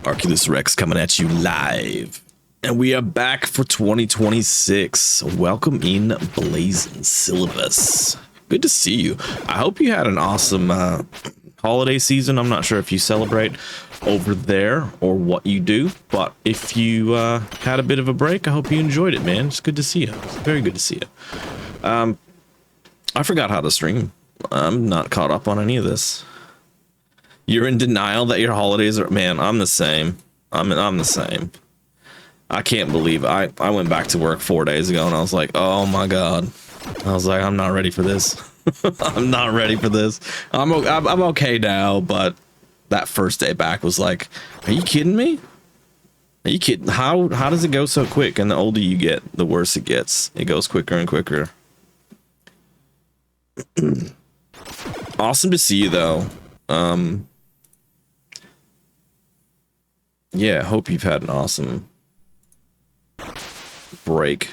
Arculus Rex coming at you live. And we are back for 2026. Welcome in, Blazing Syllabus. Good to see you. I hope you had an awesome holiday season. I'm not sure if you celebrate over there or what you do, but if you had a bit of a break, I hope you enjoyed it, man. It's good to see you. It's very good to see you. I forgot how to stream. I'm not caught up on any of this. You're in denial that your holidays are... Man, I'm the same. I'm the same. I can't believe I went back to work 4 days ago and I was like, oh my God. I was like, I'm not ready for this. I'm not ready for this. I'm okay now, but that first day back was like, are you kidding me? Are you kidding? How does it go so quick? And the older you get, the worse it gets. It goes quicker and quicker. Awesome to see you though. Yeah, hope you've had an awesome break.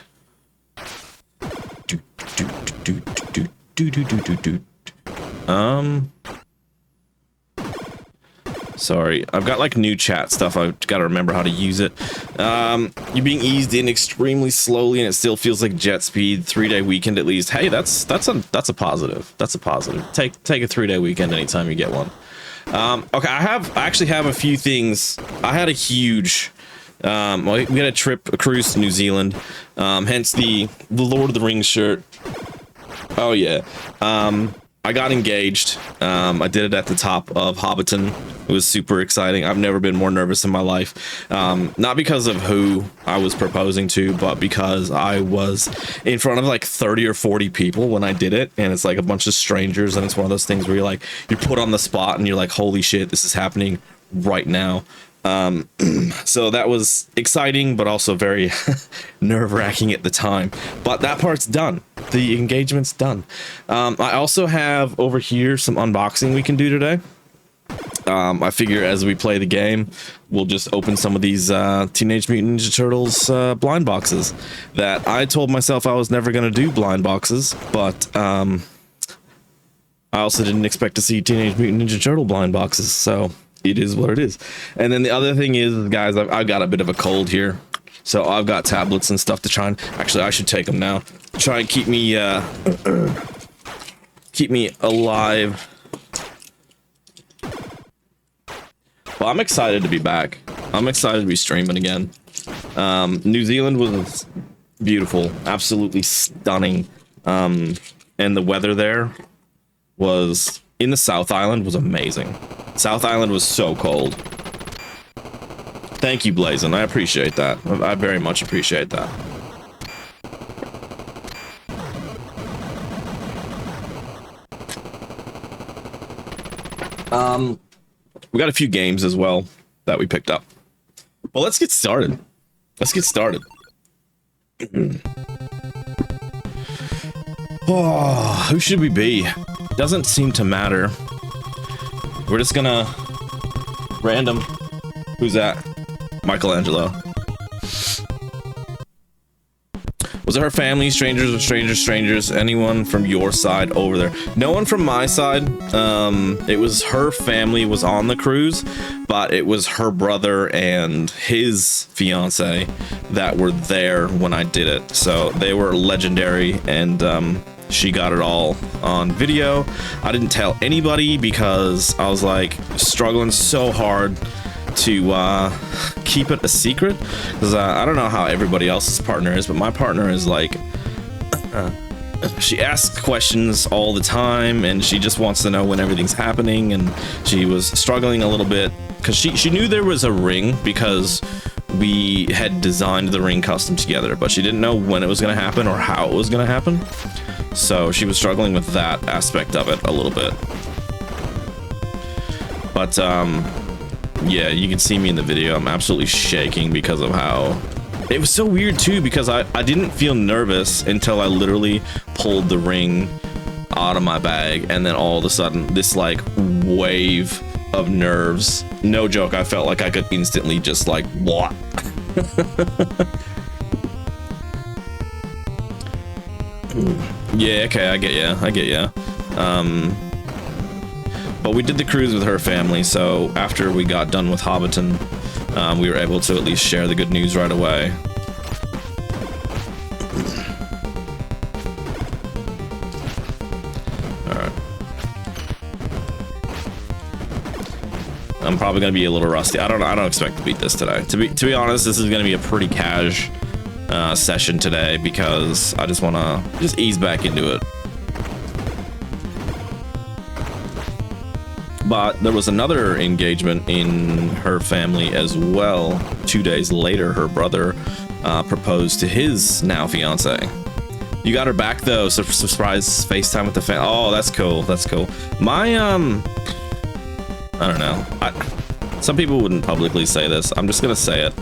Sorry, I've got like new chat stuff. I've got to remember how to use it. You're being eased in extremely slowly, and it still feels like jet speed. 3-day weekend at least. Hey, that's a positive. That's a positive. Take a 3-day weekend anytime you get one. Okay, I actually have a few things. I had a huge, we had a cruise to New Zealand, hence the Lord of the Rings shirt. Oh yeah. I got engaged. I did it at the top of Hobbiton. It was super exciting. I've never been more nervous in my life. Not because of who I was proposing to, but because I was in front of like 30 or 40 people when I did it. And it's like a bunch of strangers. And it's one of those things where you're like, you're put on the spot and you're like, holy shit, this is happening right now. So that was exciting, but also very nerve-wracking at the time. But that part's done. The engagement's done. I also have over here some unboxing we can do today. I figure as we play the game, we'll just open some of these Teenage Mutant Ninja Turtles blind boxes that I told myself I was never going to do blind boxes, but I also didn't expect to see Teenage Mutant Ninja Turtle blind boxes, so it is what it is. And then the other thing is, guys, I've got a bit of a cold here, so I've got tablets and stuff to try and... Actually, I should take them now. Try and keep me alive. Well, I'm excited to be back. I'm excited to be streaming again. New Zealand was beautiful, absolutely stunning. And the weather there was... in the South Island was amazing. South Island was so cold. Thank you, Blazin. I appreciate that. I very much appreciate that. We got a few games as well that we picked up. Well, let's get started. Let's get started. Oh, who should we be? Doesn't seem to matter. We're just gonna random. Who's that? Michelangelo. Was it her family? Strangers or strangers? Anyone from your side over there? No one from my side. It was her family was on the cruise, but it was her brother and his fiance that were there when I did it. So they were legendary, and she got it all on video. I didn't tell anybody because I was like struggling so hard to keep it a secret, because I don't know how everybody else's partner is, but my partner is like she asks questions all the time, and she just wants to know when everything's happening, and she was struggling a little bit because she knew there was a ring because we had designed the ring custom together, but she didn't know when it was going to happen or how it was going to happen. So she was struggling with that aspect of it a little bit. But yeah, you can see me in the video. I'm absolutely shaking because of how... It was so weird too, because I didn't feel nervous until I literally pulled the ring out of my bag, and then all of a sudden this like wave of nerves. No joke, I felt like I could instantly just like what? Yeah, okay, I get ya. But we did the cruise with her family, so after we got done with Hobbiton, we were able to at least share the good news right away. Alright. I'm probably gonna be a little rusty. I don't expect to beat this today. To be honest, this is gonna be a pretty cash session today because I just wanna ease back into it. But there was another engagement in her family as well. 2 days later, her brother proposed to his now fiance. You got her back though, so surprise FaceTime with the family. Oh, that's cool. That's cool. My I don't know. Some people wouldn't publicly say this. I'm just gonna say it.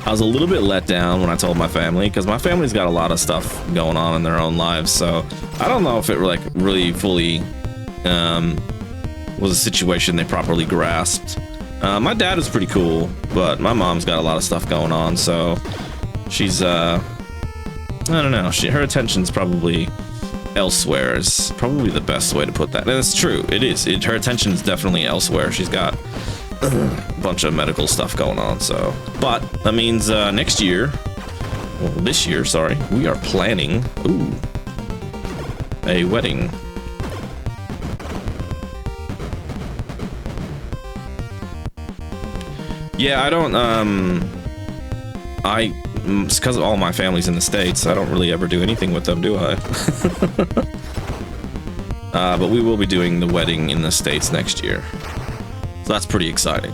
I was a little bit let down when I told my family because my family's got a lot of stuff going on in their own lives. So I don't know if it like really fully was a situation they properly grasped. My dad is pretty cool, but my mom's got a lot of stuff going on, so she's I don't know, her attention's probably elsewhere is probably the best way to put that. And it's true, it is. Her attention is definitely elsewhere. She's got a bunch of medical stuff going on, so. But that means next year, well, this year, sorry, we are planning, a wedding. Yeah, I don't, it's because all my family's in the States, I don't really ever do anything with them, do I? But we will be doing the wedding in the States next year. So that's pretty exciting.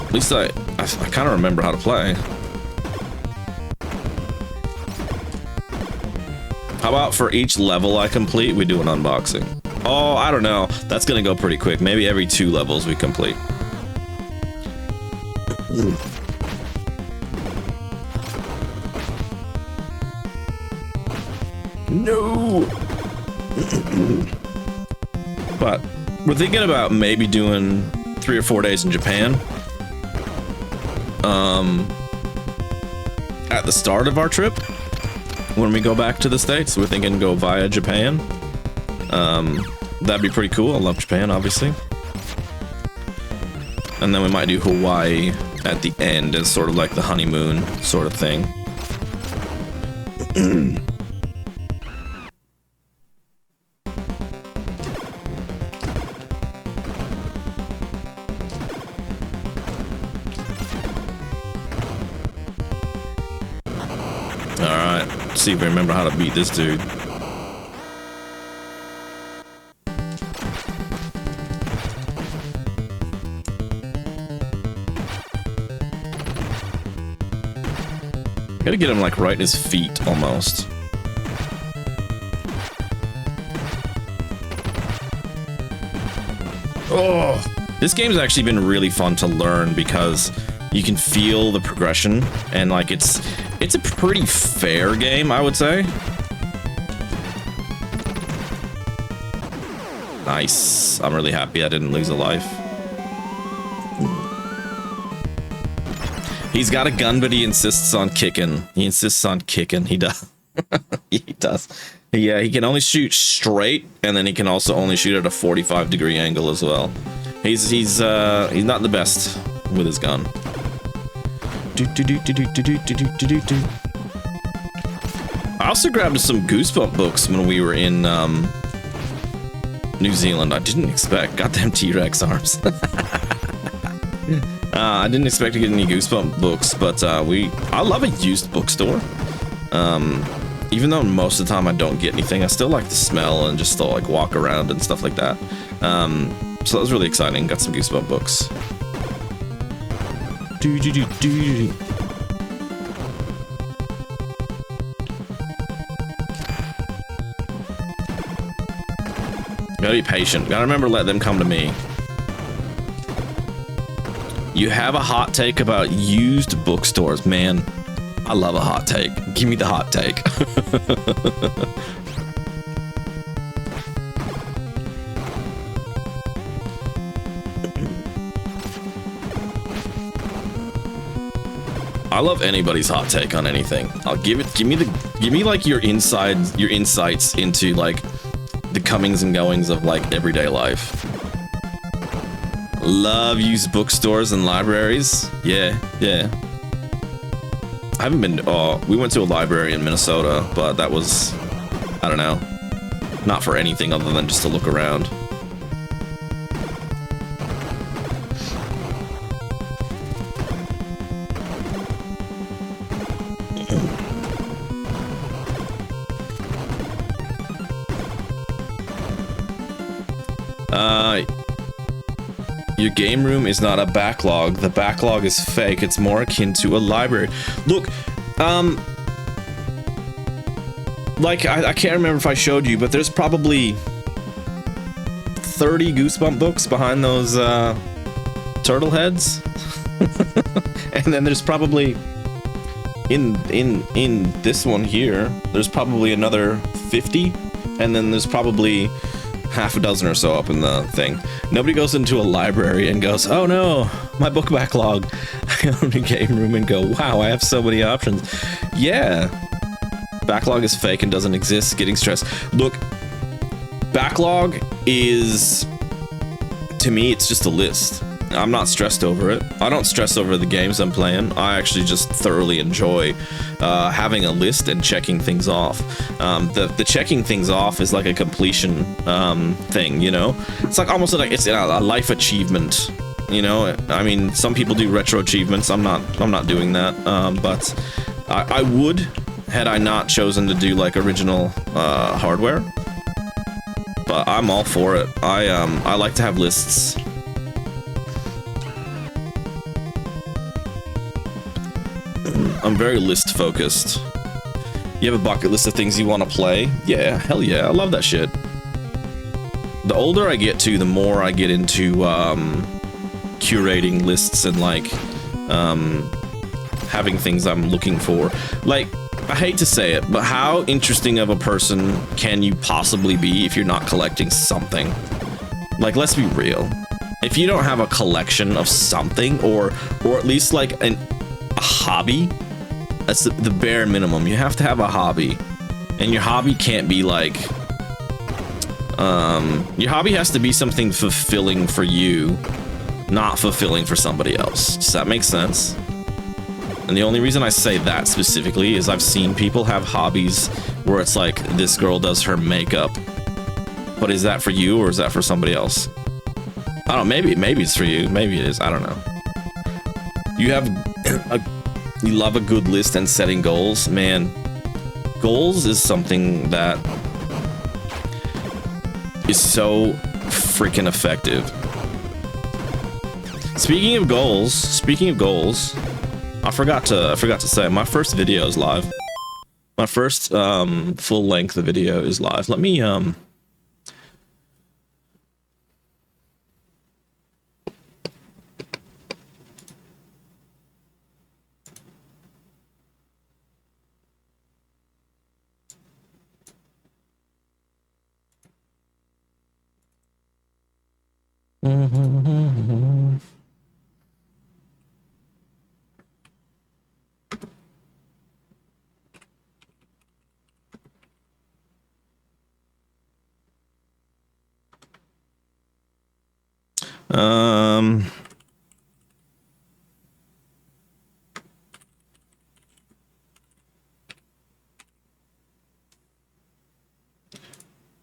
At least I kind of remember how to play. How about for each level I complete, we do an unboxing? Oh, I don't know. That's gonna go pretty quick. Maybe every 2 levels we complete. No! But we're thinking about maybe doing 3 or 4 days in Japan. At the start of our trip, when we go back to the States, we're thinking go via Japan. That'd be pretty cool. I love Japan, obviously. And then we might do Hawaii at the end as sort of like the honeymoon sort of thing. Alright, let's see if I remember how to beat this dude. Gotta get him like right in his feet almost. Oh, this game's actually been really fun to learn because you can feel the progression and like it's a pretty fair game, I would say. Nice. I'm really happy I didn't lose a life. He's got a gun, but he insists on kicking. He insists on kicking. He does. He does. Yeah, he can only shoot straight, and then he can also only shoot at a 45-degree angle as well. He's not the best with his gun. I also grabbed some Goosebump books when we were in New Zealand. I didn't expect. Got them T-Rex arms. I didn't expect to get any Goosebump books, but I love a used bookstore. Even though most of the time I don't get anything, I still like the smell and just still like walk around and stuff like that. So that was really exciting. Got some Goosebump books. Gotta be patient. Gotta remember to let them come to me. You have a hot take about used bookstores, man. I love a hot take. Give me the hot take. I love anybody's hot take on anything. I'll give me like your insights into like the comings and goings of like everyday life. Love used bookstores and libraries. Yeah. I haven't been. We went to a library in Minnesota, but that was, I don't know, not for anything other than just to look around. Your game room is not a backlog. The backlog is fake. It's more akin to a library. Look, like, I can't remember if I showed you, but there's probably 30 Goosebump books behind those turtle heads. And then there's probably in this one here, there's probably another 50, and then there's probably half a dozen or so up in the thing. Nobody goes into a library and goes, oh no, my book backlog. I go in a game room and go, wow, I have so many options. Yeah, backlog is fake and doesn't exist. Getting stressed. Look, backlog is, to me, it's just a list. I'm not stressed over it. I don't stress over the games I'm playing. I actually just thoroughly enjoy having a list and checking things off. The checking things off is like a completion thing, you know? It's like almost like it's a life achievement, you know? I mean, some people do retro achievements. I'm not doing that. But I would, had I not chosen to do like original hardware. But I'm all for it. I like to have lists. I'm very list focused. You have a bucket list of things you want to play? Yeah, hell yeah, I love that shit. The older I get to, the more I get into curating lists and like having things I'm looking for. Like, I hate to say it, but how interesting of a person can you possibly be if you're not collecting something? Like, let's be real. If you don't have a collection of something, or at least like a hobby, that's the bare minimum. You have to have a hobby, and your hobby can't be like your hobby has to be something fulfilling for you, not fulfilling for somebody else. Does that make sense? And the only reason I say that specifically is I've seen people have hobbies where it's like, this girl does her makeup, but is that for you or is that for somebody else? I don't know, maybe it's for you, maybe it is, I don't know. You love a good list and setting goals. Man, goals is something that is so freaking effective. Speaking of goals, I forgot to say my first video is live. My first full length video is live. Let me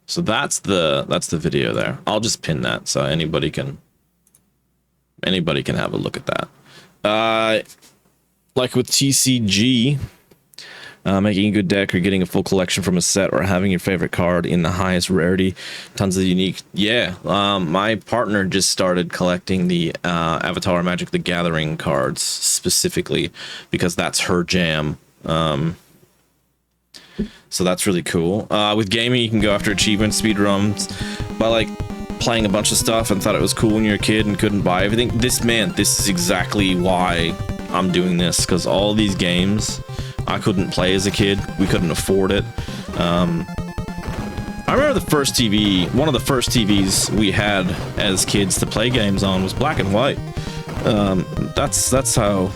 so that's the video there. I'll just pin that so anybody can have a look at that. Like with TCG, making a good deck or getting a full collection from a set or having your favorite card in the highest rarity, tons of unique. Yeah, my partner just started collecting the Avatar Magic the Gathering cards specifically because that's her jam. So that's really cool. With gaming, you can go after achievements, speedruns, by like playing a bunch of stuff and thought it was cool when you were a kid and couldn't buy everything. This is exactly why I'm doing this, because all these games I couldn't play as a kid. We couldn't afford it. I remember the first TV, one of the first TVs we had as kids to play games on was black and white. That's how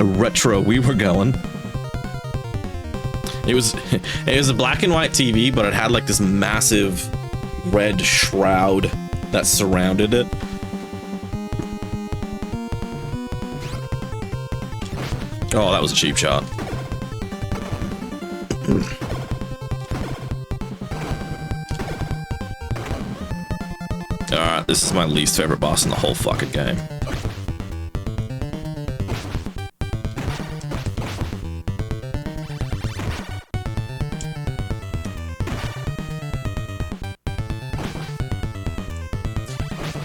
retro we were going. It was a black and white TV, but it had like this massive red shroud that surrounded it. Oh, that was a cheap shot. Alright, this is my least favorite boss in the whole fucking game.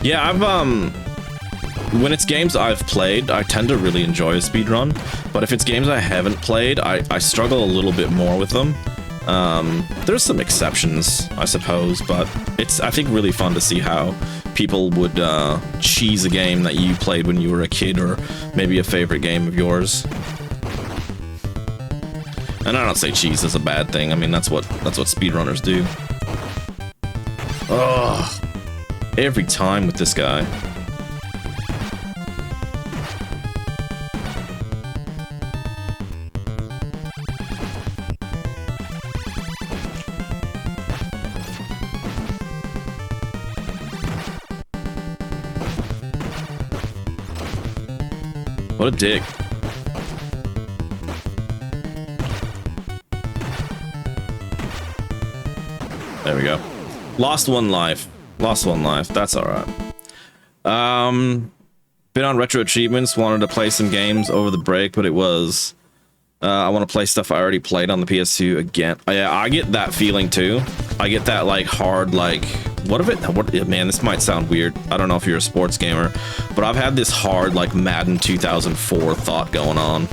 Yeah, I've, when it's games I've played, I tend to really enjoy a speedrun, but if it's games I haven't played, I struggle a little bit more with them. There's some exceptions, I suppose, but it's, I think, really fun to see how people would cheese a game that you played when you were a kid, or maybe a favorite game of yours. And I don't say cheese is a bad thing. I mean, that's what speedrunners do. Ugh. Every time with this guy. What a dick. There we go. Lost one life. Lost one life. That's alright. Been on retro achievements. Wanted to play some games over the break, but it was... I want to play stuff I already played on the PS2 again. Yeah, I get that feeling too. I get that like hard, like... What man, this might sound weird. I don't know if you're a sports gamer, but I've had this hard, like, Madden 2004 thought going on.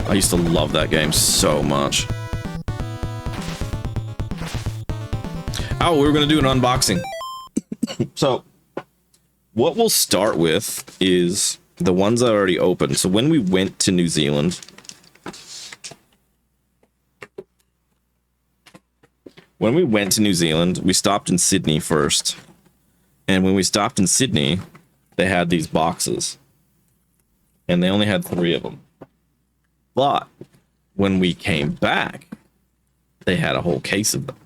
I used to love that game so much. Oh, we were gonna do an unboxing. So, what we'll start with is the ones I already opened. So when we went to New Zealand, we stopped in Sydney first. And when we stopped in Sydney, they had these boxes. And they only had 3 of them. But when we came back, they had a whole case of them.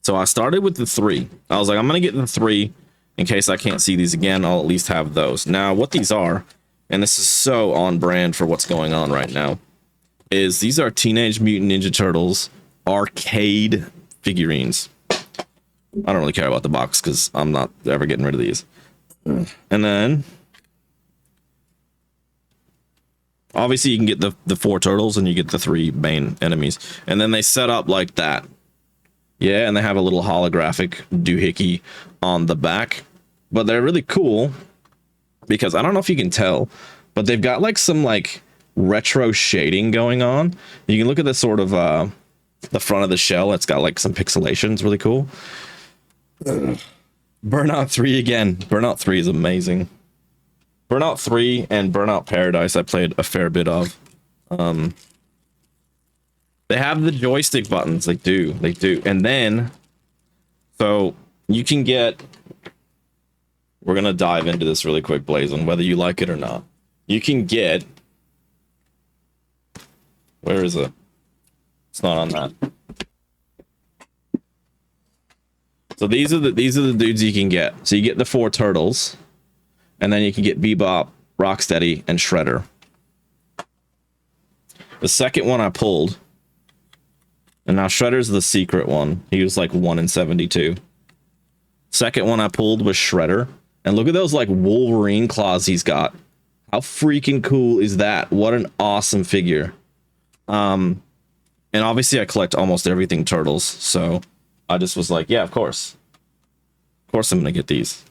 So I started with the 3. I was like, I'm going to get the 3 in case I can't see these again. I'll at least have those. Now, what these are, and this is so on brand for what's going on right now, is these are Teenage Mutant Ninja Turtles arcade figurines. I don't really care about the box because I'm not ever getting rid of these. And then, obviously, you can get the 4 turtles and you get the 3 main enemies. And then they set up like that. Yeah, and they have a little holographic doohickey on the back. But they're really cool because I don't know if you can tell, but they've got like some like retro shading going on. You can look at the sort of the front of the shell. It's got like some pixelation. It's really cool. Burnout 3 again. Burnout 3 is amazing. Burnout 3 and Burnout Paradise I played a fair bit of. They have the joystick buttons. They do. And then, so you can get, we're going to dive into this really quick, Blazon, whether you like it or not. You can get, where is it? It's not on that. So these are the dudes you can get. So you get the 4 turtles, and then you can get Bebop, Rocksteady, and Shredder. The second one I pulled, and now Shredder's the secret one. He was like 1 in 72. Second one I pulled was Shredder. And look at those like Wolverine claws he's got. How freaking cool is that? What an awesome figure. And obviously I collect almost everything Turtles. So I just was like, yeah, of course. Of course I'm going to get these.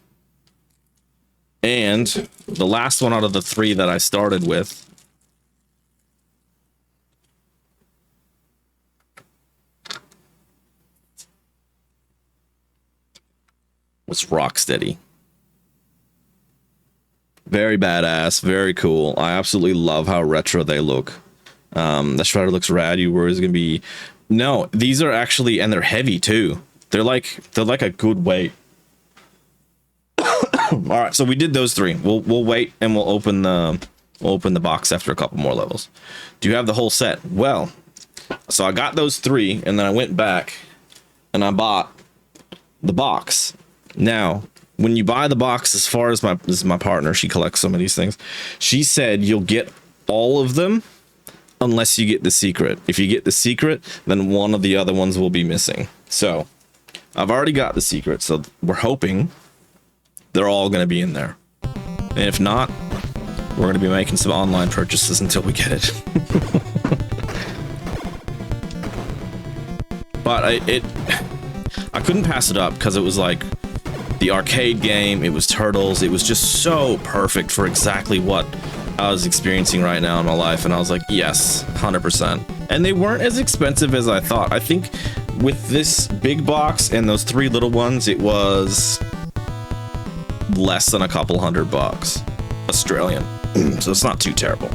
And the last one out of the 3 that I started with was Rocksteady. Very badass, very cool. I absolutely love how retro they look. The Shredder looks rad. You were gonna be... No, these are actually, and they're heavy too. They're like a good weight. All right, so we did those 3. We'll wait and we'll open the We'll open the box after a couple more levels. Do you have the whole set? Well, so I got those 3, and then I went back and I bought the box. Now, when you buy the box, as far as this is my partner, she collects some of these things. She said you'll get all of them unless you get the secret. If you get the secret, then one of the other ones will be missing. So I've already got the secret, so we're hoping they're all going to be in there. And if not, we're going to be making some online purchases until we get it. But I couldn't pass it up because it was like the arcade game, it was Turtles, it was just so perfect for exactly what I was experiencing right now in my life, and I was like, yes, 100%. And they weren't as expensive as I thought. I think with this big box and those 3 little ones, it was less than a couple $100 Australian. So it's not too terrible.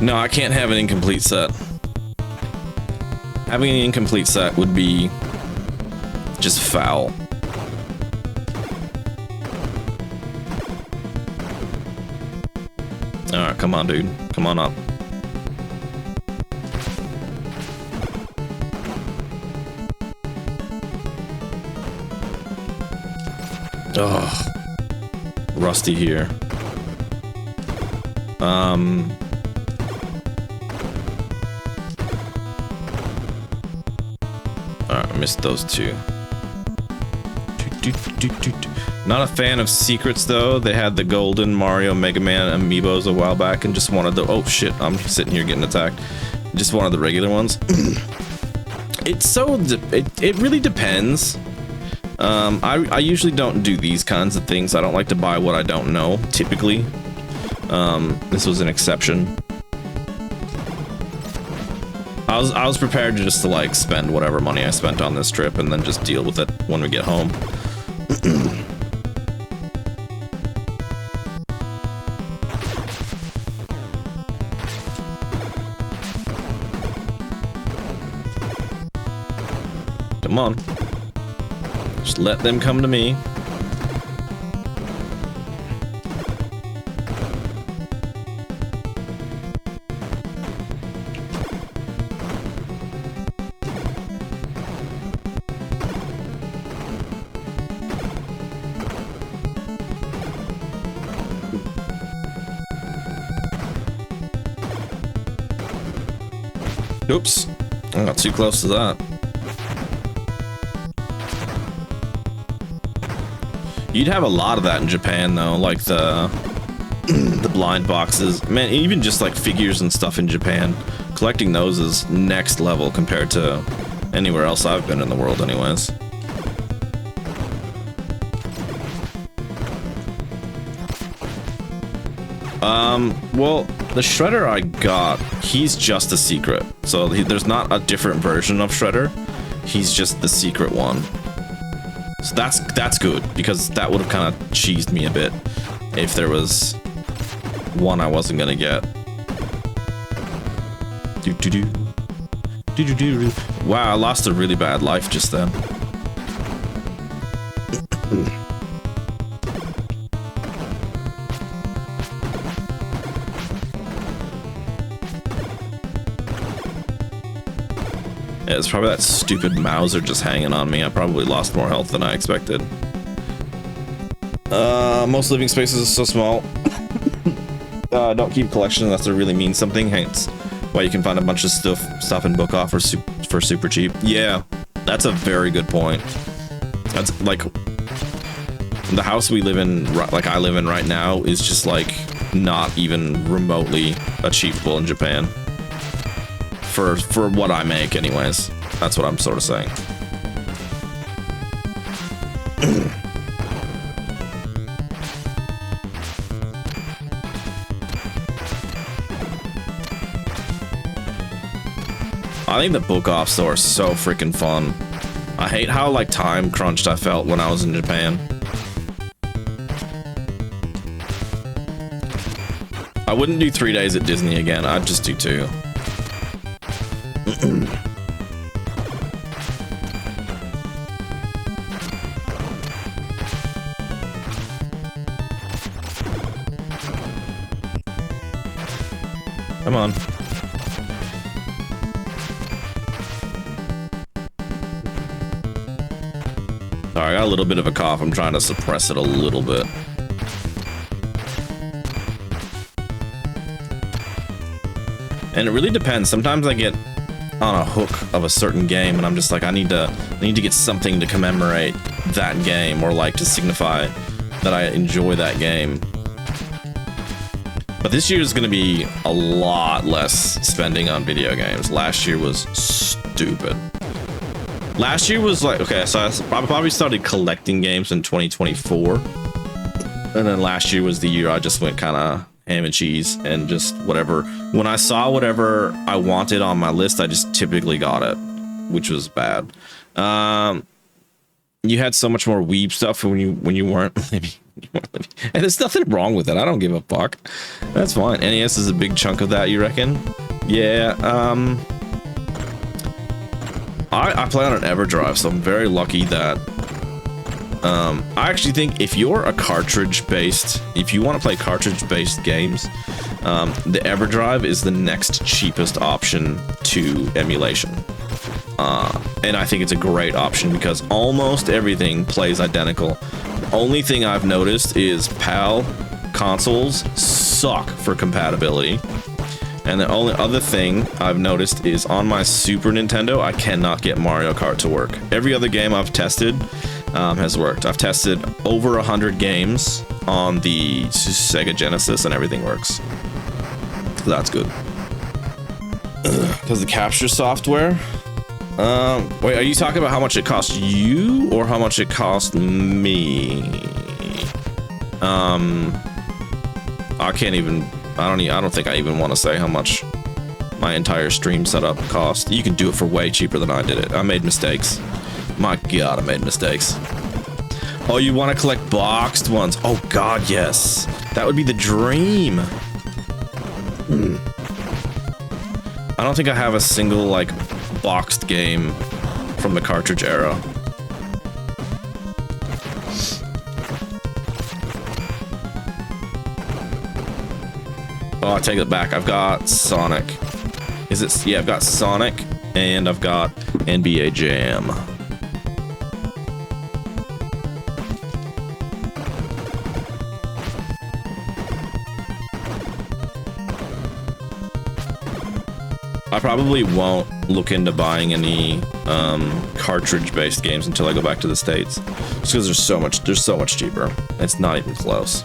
No, I can't have an incomplete set. Having an incomplete set would be just foul. Alright, come on, dude. Come on up. Ugh. Rusty here. Alright, I missed those 2. Not a fan of secrets though. They had the golden Mario Mega Man amiibos a while back and just wanted the, oh shit, I'm sitting here getting attacked. Just wanted the regular ones. It's so, it really depends. I usually don't do these kinds of things. I don't like to buy what I don't know, typically. This was an exception. I was prepared just to like spend whatever money I spent on this trip and then just deal with it when we get home. Come on. Just let them come to me. Oops. I got too close to that. You'd have a lot of that in Japan though, like the blind boxes. Man, even just like figures and stuff in Japan, collecting those is next level compared to anywhere else I've been in the world anyways. Well, the Shredder I got, he's just a secret. So there's not a different version of Shredder. He's just the secret one. So that's good, because that would have kind of cheesed me a bit if there was one I wasn't gonna get. Wow, I lost a really bad life just then. Yeah, it's probably that stupid Mauser just hanging on me. I probably lost more health than I expected. Most living spaces are so small. Don't keep collection unless they really mean something. Hence why you can find a bunch of stuff in book off for super cheap. Yeah, that's a very good point. That's like the house we live in, like I live in right now, is just like not even remotely achievable in Japan. For what I make anyways. That's what I'm sort of saying. I think the book off store is so freaking fun. I hate how like time crunched I felt when I was in Japan. I wouldn't do 3 days at Disney again. I'd just do 2. Come on. Sorry, I got a little bit of a cough. I'm trying to suppress it a little bit. And it really depends. Sometimes I get on a hook of a certain game and I'm just like, I need to get something to commemorate that game, or like to signify that I enjoy that game. But this year is going to be a lot less spending on video games. Last year was stupid. Last year was like, okay, so I probably started collecting games in 2024. And then last year was the year I just went kind of ham and cheese and just whatever. When I saw whatever I wanted on my list, I just typically got it, which was bad. You had so much more weeb stuff when you weren't living. And there's nothing wrong with it. I don't give a fuck. That's fine. NES is a big chunk of that, you reckon? Yeah. I play on an EverDrive, so I'm very lucky that I actually think if you're a cartridge-based, if you want to play cartridge-based games, the EverDrive is the next cheapest option to emulation. And I think it's a great option because almost everything plays identical. The only thing I've noticed is PAL consoles suck for compatibility. And the only other thing I've noticed is on my Super Nintendo, I cannot get Mario Kart to work. Every other game I've tested has worked. I've tested over 100 games on the Sega Genesis and everything works. So that's good. Because the capture software... wait, are you talking about how much it cost you or how much it cost me? I can't even, I don't think I even want to say how much my entire stream setup cost. You can do it for way cheaper than I did it. I made mistakes. My God, I made mistakes. Oh, you want to collect boxed ones? Oh God, yes. That would be the dream. I don't think I have a single, like, boxed game from the cartridge era. Oh, I take it back. I've got Sonic. Is it? Yeah, I've got Sonic and I've got NBA Jam. I probably won't look into buying any cartridge-based games until I go back to the States, just because there's so much cheaper. It's not even close.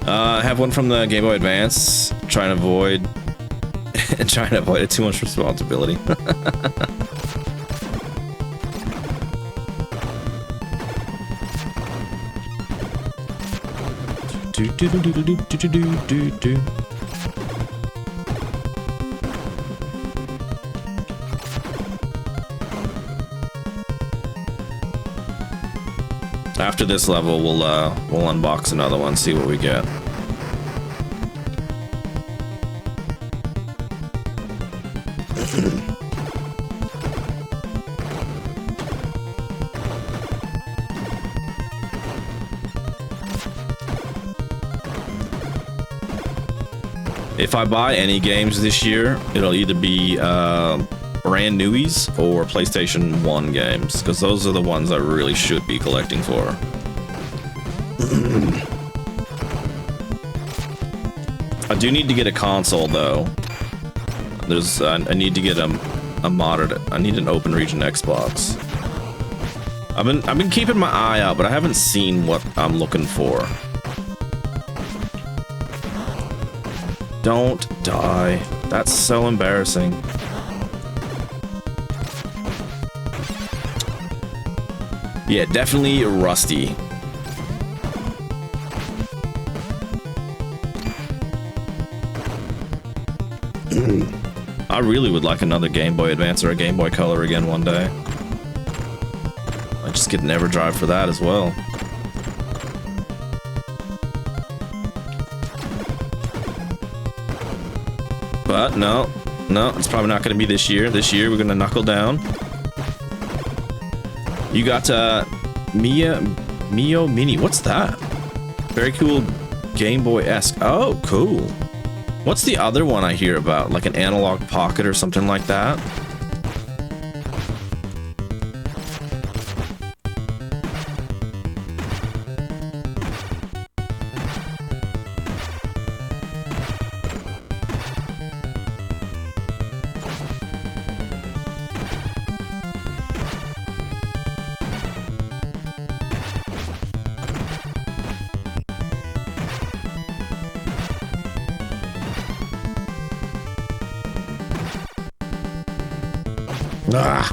I have one from the Game Boy Advance. Trying to avoid it. Too much responsibility. After this level, we'll unbox another one, see what we get. If I buy any games this year, it'll either be brand newies or PlayStation 1 games, because those are the ones I really should be collecting for. I do need to get a console though. I need to get a modded. I need an open region Xbox. I've been keeping my eye out, but I haven't seen what I'm looking for. Don't die. That's so embarrassing. Yeah, definitely rusty. I really would like another Game Boy Advance or a Game Boy Color again one day. I just get an EverDrive for that as well. But no, it's probably not going to be this year. This year we're going to knuckle down. You got Mio Mini. What's that? Very cool Game Boy-esque. Oh, cool. What's the other one I hear about? Like an Analog Pocket or something like that? Ah.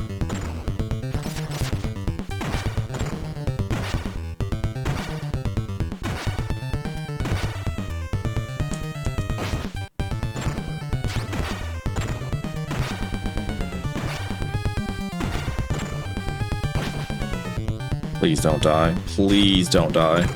Please don't die. Please don't die.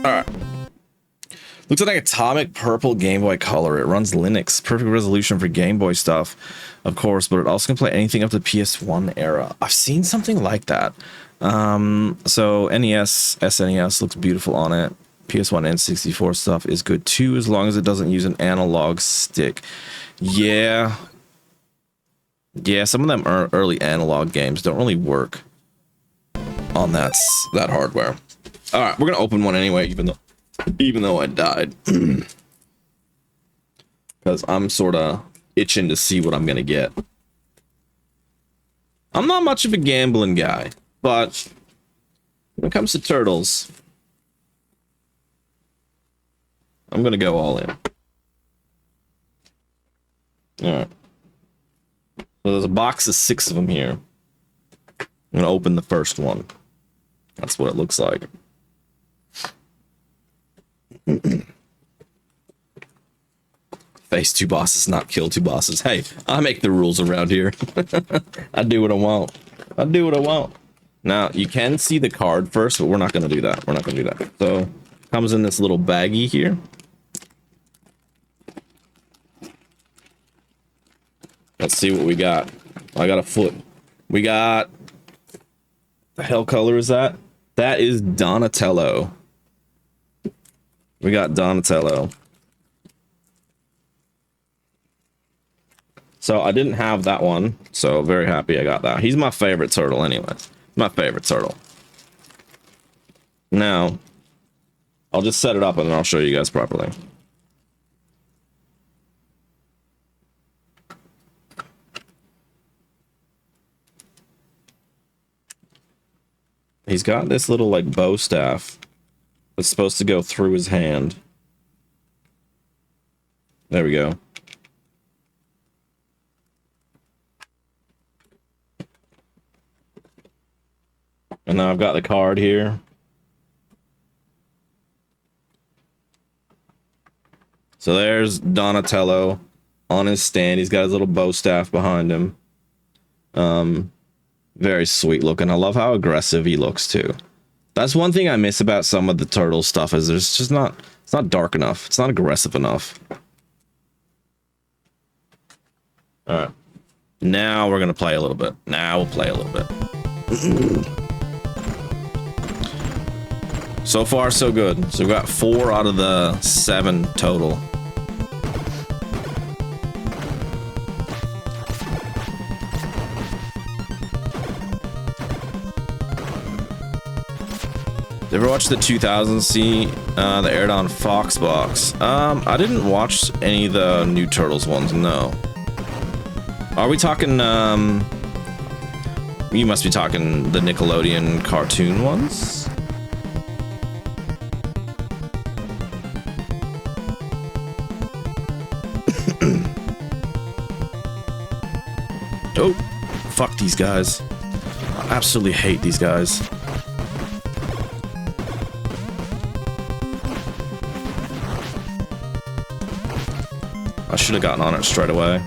Alright. Looks like atomic purple Game Boy Color. It runs Linux. Perfect resolution for Game Boy stuff, of course, but it also can play anything up to PS1 era. I've seen something like that. So NES, SNES looks beautiful on it. PS1 and 64 stuff is good too, as long as it doesn't use an analog stick. Yeah, some of them are early analog games don't really work on that hardware. All right, we're gonna open one anyway, even though I died, because I'm sort of itching to see what I'm gonna get. I'm not much of a gambling guy, but when it comes to turtles, I'm gonna go all in. All right. So there's a box of 6 of them here. I'm gonna open the first one. That's what it looks like. Face 2 bosses, not kill 2 bosses. Hey, I make the rules around here. I do what I want. I do what I want. Now, you can see the card first, but we're not gonna do that. We're not gonna do that. So, comes in this little baggie here. Let's see what we got. I got a foot. We got... The hell color is that? That is Donatello. We got Donatello. So I didn't have that one, so very happy I got that. He's my favorite turtle anyways. My favorite turtle. Now, I'll just set it up and then I'll show you guys properly. He's got this little like bow staff that's supposed to go through his hand. There we go. And now I've got the card here. So there's Donatello on his stand. He's got his little bow staff behind him. Very sweet looking. I love how aggressive he looks too. That's one thing I miss about some of the turtle stuff, is there's just not, it's not dark enough. It's not aggressive enough. All right. Now we're going to play a little bit. Now we'll play a little bit. So far, so good. So we've got 4 out of the 7 total. Did you ever watch the 2000s that aired on Foxbox? I didn't watch any of the new Turtles ones, no. Are we talking, you must be talking the Nickelodeon cartoon ones? Oh, fuck these guys. I absolutely hate these guys. I should have gotten on it straight away.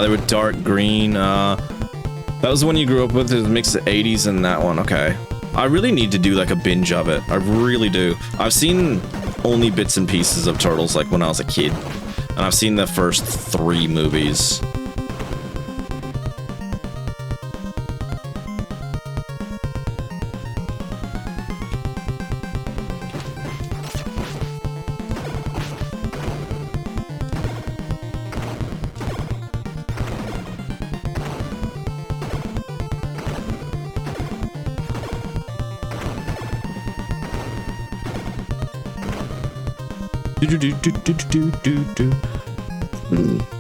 They were dark green. That was the one you grew up with. It was a mix of 80s and that one. Okay. I really need to do like a binge of it. I really do. I've seen only bits and pieces of Turtles like when I was a kid. And I've seen the first 3 movies.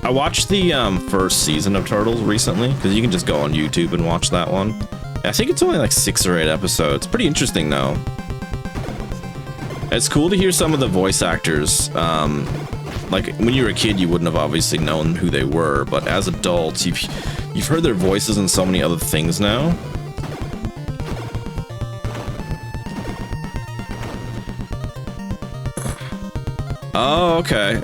I watched the first season of Turtles recently because you can just go on YouTube and watch that one. I think it's only like 6 or 8 episodes. Pretty interesting though. It's cool to hear some of the voice actors. Like when you were a kid, you wouldn't have obviously known who they were, but as adults, you've heard their voices in so many other things now. Oh, okay.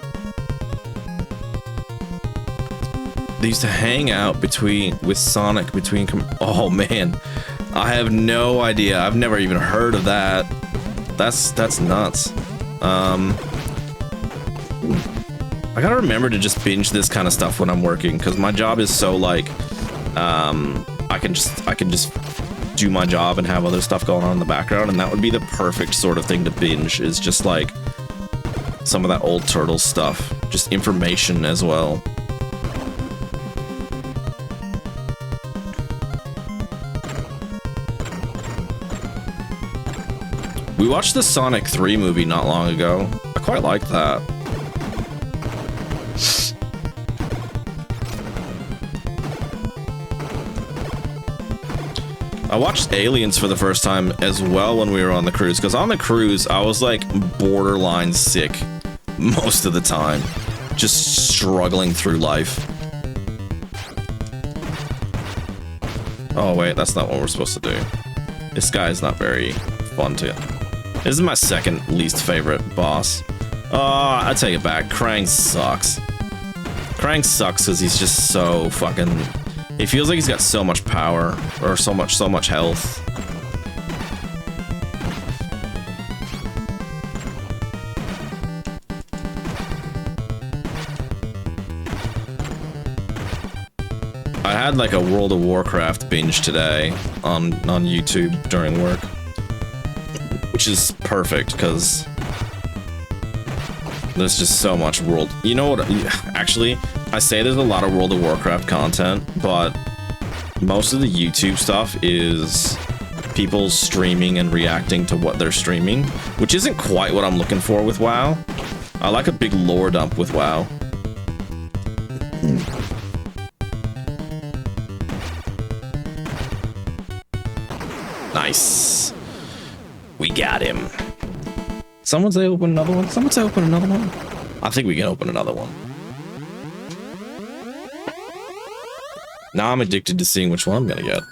They used to hang out with Sonic between. Oh man, I have no idea. I've never even heard of that. That's nuts. I gotta remember to just binge this kind of stuff when I'm working because my job is so like, I can just do my job and have other stuff going on in the background, and that would be the perfect sort of thing to binge. Is just like some of that old Turtles stuff, just information as well. We watched the Sonic 3 movie not long ago. I quite liked that. I watched Aliens for the first time as well when we were on the cruise, because on the cruise, I was like borderline sick most of the time, just struggling through life. Oh wait, that's not what we're supposed to do. This guy is not very fun to. This is my second least favorite boss. I take it back. Krang sucks. Krang sucks because he's just so fucking. He feels like he's got so much power or so much health. I had like a World of Warcraft binge today on YouTube during work, which is perfect because there's just so much world. You know what? Actually, I say there's a lot of World of Warcraft content, but most of the YouTube stuff is people streaming and reacting to what they're streaming, which isn't quite what I'm looking for with WoW. I like a big lore dump with WoW. Nice. We got him. Someone say open another one. Someone say open another one. I think we can open another one. Now I'm addicted to seeing which one I'm gonna get.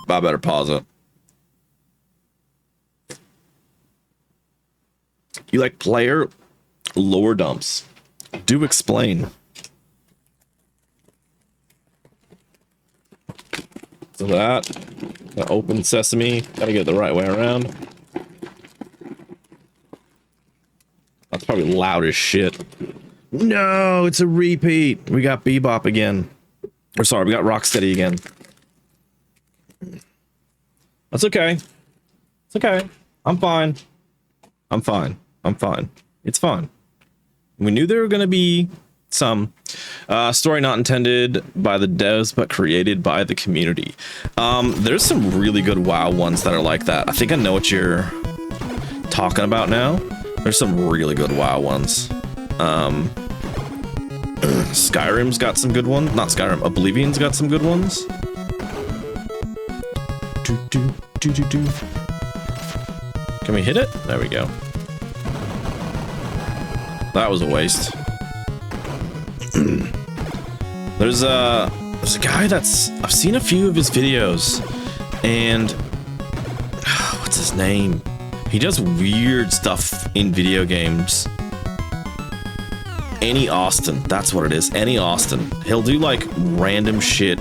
I better pause it. You like player lore dumps? Do explain. So that, the open sesame, gotta get it the right way around. That's probably loud as shit. No, it's a repeat. We got Bebop again. Or sorry, we got Rocksteady again. That's okay. It's okay. I'm fine. I'm fine. I'm fine. It's fine. We knew there were going to be some story not intended by the devs, but created by the community. There's some really good WoW ones that are like that. I think I know what you're talking about now. There's some really good WoW ones. Skyrim's got some good ones. Not Skyrim. Oblivion's got some good ones. Can we hit it? There we go. That was a waste. There's a guy that's... I've seen a few of his videos, and... what's his name? He does weird stuff in video games. Any Austin, that's what it is. Any Austin. He'll do like random shit.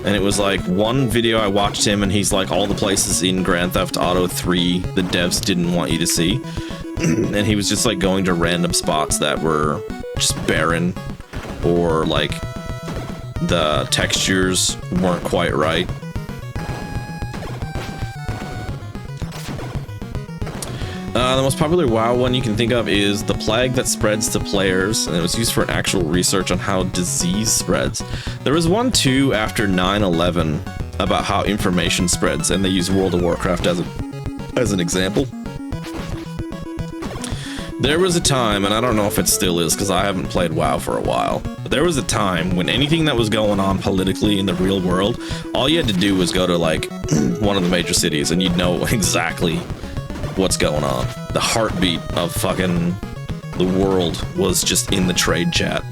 And it was like one video I watched him, and he's like all the places in Grand Theft Auto 3 the devs didn't want you to see. And he was just like going to random spots that were just barren, or like the textures weren't quite right. The most popular WoW one you can think of is the plague that spreads to players, and it was used for an actual research on how disease spreads. There was one too after 9/11 about how information spreads, and they use World of Warcraft as an example. There was a time, and I don't know if it still is because I haven't played WoW for a while, but there was a time when anything that was going on politically in the real world, all you had to do was go to like one of the major cities and you'd know exactly what's going on. The heartbeat of fucking the world was just in the trade chat.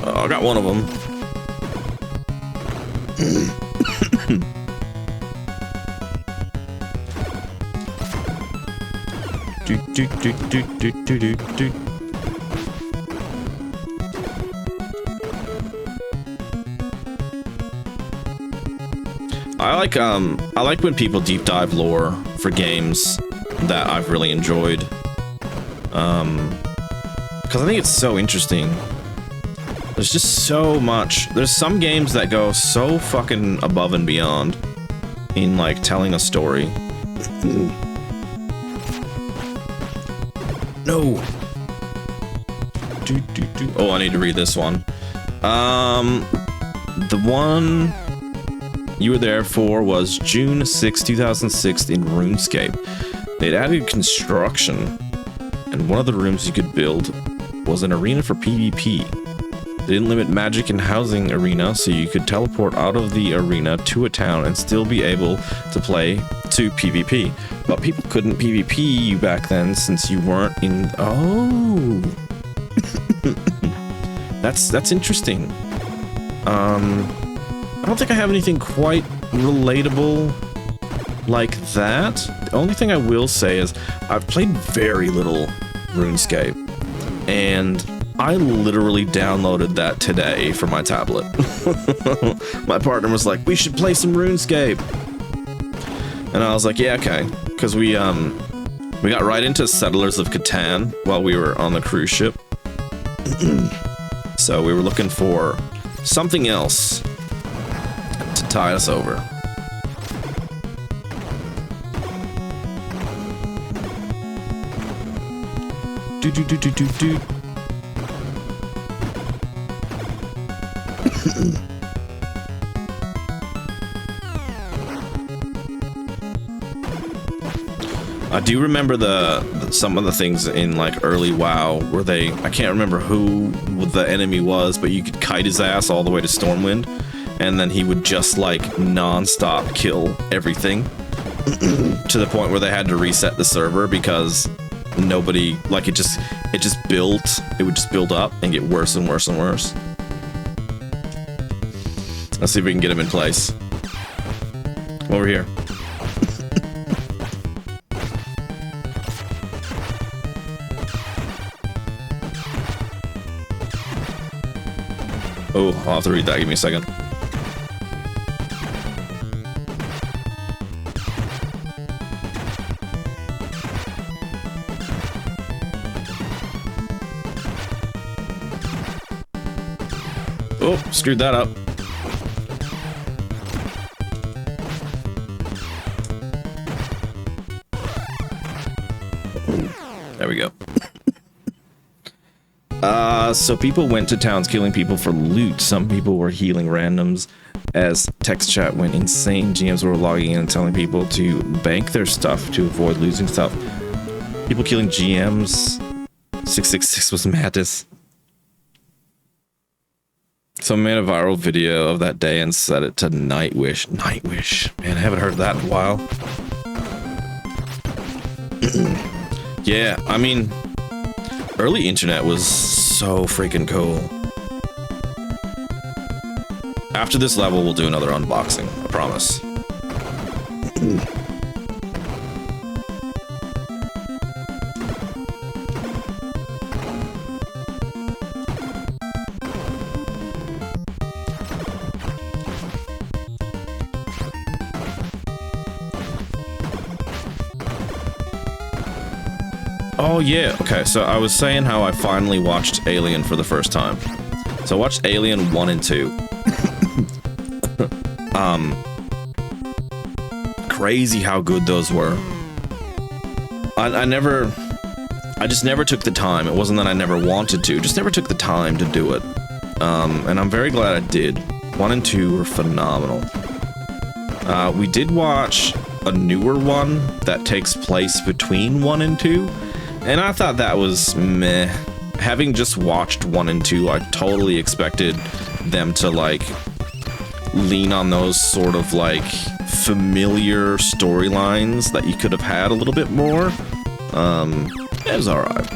I got one of them. I like when people deep dive lore for games that I've really enjoyed. Because I think it's so interesting. There's just so much. There's some games that go so fucking above and beyond in like telling a story. No. Oh, I need to read this one. The one you were there for was June 6, 2006 in RuneScape. They'd added construction, and one of the rooms you could build was an arena for PvP. They didn't limit magic and housing arena, so you could teleport out of the arena to a town and still be able to play to PvP. But people couldn't PvP you back then since you weren't in... Oh! That's interesting. I don't think I have anything quite relatable like that. The only thing I will say is I've played very little RuneScape, and I literally downloaded that today for my tablet. My partner was like, we should play some RuneScape. And I was like, yeah, okay. Because we got right into Settlers of Catan while we were on the cruise ship. So we were looking for something else to tide us over. Do. I do remember some of the things in like early WoW where I can't remember who the enemy was, but you could kite his ass all the way to Stormwind, and then he would just like non-stop kill everything to the point where they had to reset the server because nobody, like, it just would just build up and get worse and worse and worse. Let's see if we can get him in place. Come over here. Oh, I'll have to read that. Give me a second. Oh, screwed that up. There we go. So people went to towns killing people for loot. Some people were healing randoms. As text chat went insane, GMs were logging in and telling people to bank their stuff to avoid losing stuff. People killing GMs. 666 was madness. Someone made a viral video of that day and set it to Nightwish. Nightwish. Man, I haven't heard that in a while. Yeah, I mean, early internet was so freaking cool. After this level, we'll do another unboxing, I promise. Oh yeah, okay, so I was saying how I finally watched Alien for the first time. So I watched Alien 1 and 2. Crazy how good those were. I just never took the time. It wasn't that I never wanted to, just never took the time to do it. And I'm very glad I did. 1 and 2 were phenomenal. We did watch a newer one that takes place between 1 and 2, and I thought that was meh. Having just watched 1 and 2, I totally expected them to, like, lean on those sort of, like, familiar storylines that you could have had a little bit more. It was alright.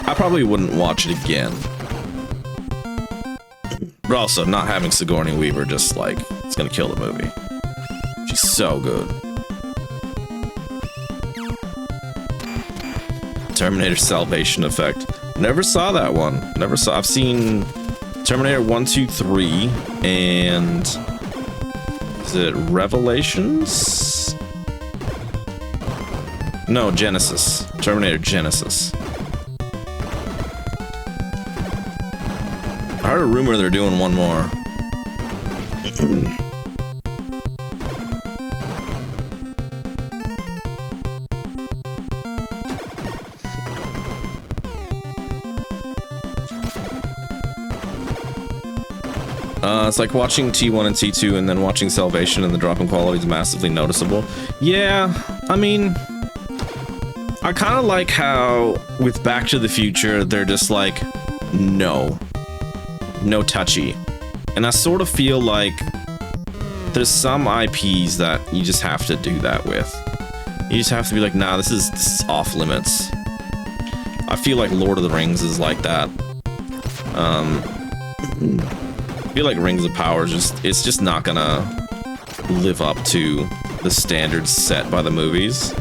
I probably wouldn't watch it again. But also, not having Sigourney Weaver just, like, it's gonna kill the movie. She's so good. Terminator Salvation Effect. Never saw that one. Never saw. I've seen Terminator 1, 2, 3, and is it Revelations? No, Genesis. Terminator Genesis. I heard a rumor they're doing one more. It's like watching T1 and T2 and then watching Salvation, and the drop in quality is massively noticeable. Yeah, I mean, I kind of like how with Back to the Future, they're just like, no touchy. And I sort of feel like there's some IPs that you just have to do that with. You just have to be like, nah, this is off limits. I feel like Lord of the Rings is like that. I feel like Rings of Power it's just not gonna live up to the standards set by the movies.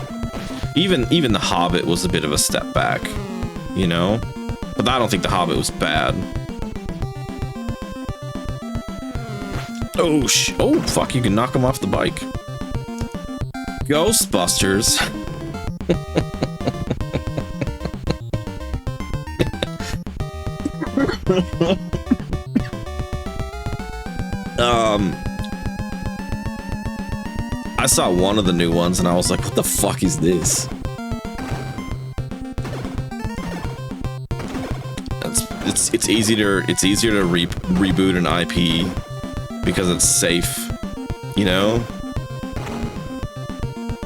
Even The Hobbit was a bit of a step back, you know? But I don't think The Hobbit was bad. Oh, oh, fuck, you can knock him off the bike. Ghostbusters. I saw one of the new ones and I was like, what the fuck is this? It's easier to reboot an IP because it's safe, you know?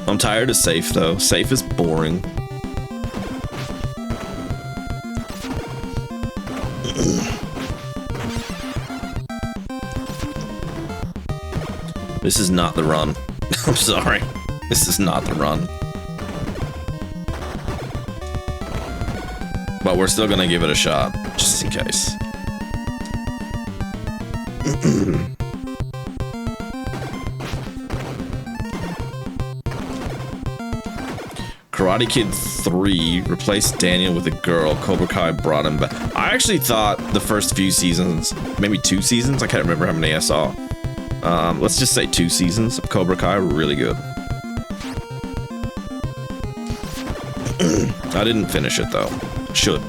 I'm tired of safe though. Safe is boring. This is not the run. I'm sorry. This is not the run. But we're still gonna give it a shot, just in case. Karate Kid 3 replaced Daniel with a girl. Cobra Kai brought him back. I actually thought the first few seasons, maybe 2 seasons, I can't remember how many I saw. Let's just say 2 seasons of Cobra Kai were really good. I didn't finish it though. Should.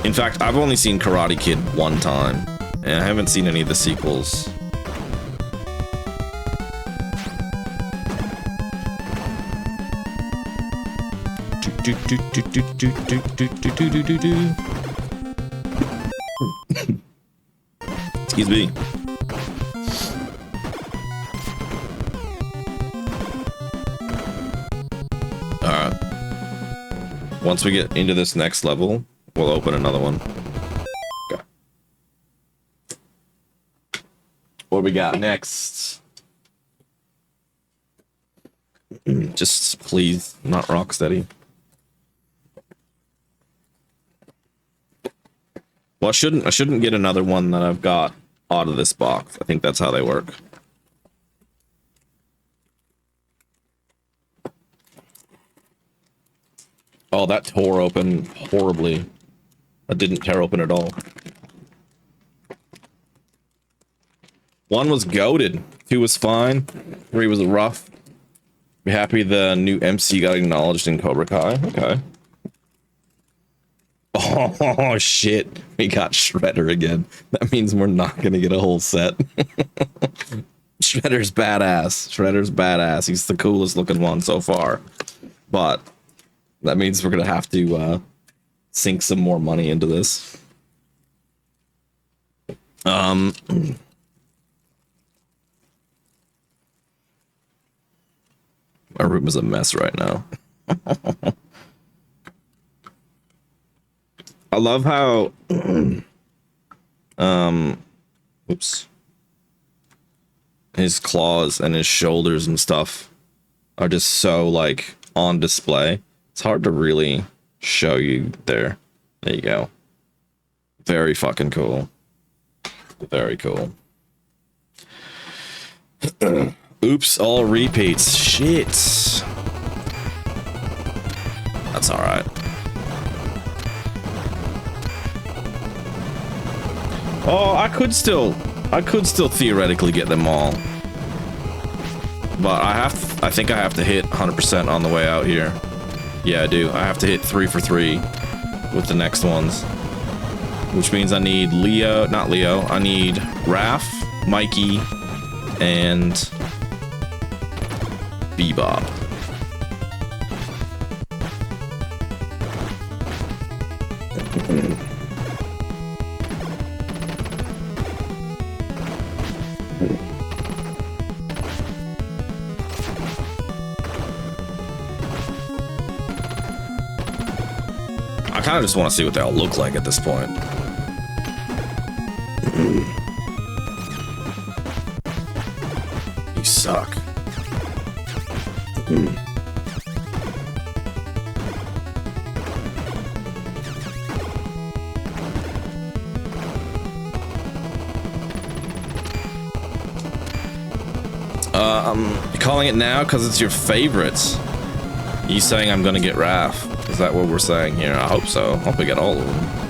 In fact, I've only seen Karate Kid 1 time, and I haven't seen any of the sequels. Excuse me. Alright. Once we get into this next level, we'll open another one. Okay. What we got next? Just please, not Rocksteady. Well, I shouldn't get another one that I've got out of this box. I think that's how they work. Oh, that tore open horribly. That didn't tear open at all. One was goated. 2 was fine. 3 was rough. Be happy the new MC got acknowledged in Cobra Kai. Okay. Oh, shit. We got Shredder again. That means we're not going to get a whole set. Shredder's badass. Shredder's badass. He's the coolest looking one so far. But that means we're going to have to sink some more money into this. My room is a mess right now. I love how oops, his claws and his shoulders and stuff are just so like on display. It's hard to really show you there. There you go. Very fucking cool. Very cool. Oops, all repeats. Shit. That's all right. Oh, I could still theoretically get them all. But I think I have to hit 100% on the way out here. Yeah, I do. I have to hit 3 for 3 with the next ones. Which means I need Leo, not Leo, I need Raph, Mikey, and Bebop. I kind of just want to see what they all look like at this point. You suck. You're calling it now because it's your favorites. You saying I'm gonna get Raph? Is that what we're saying here? I hope so. I hope we get all of them.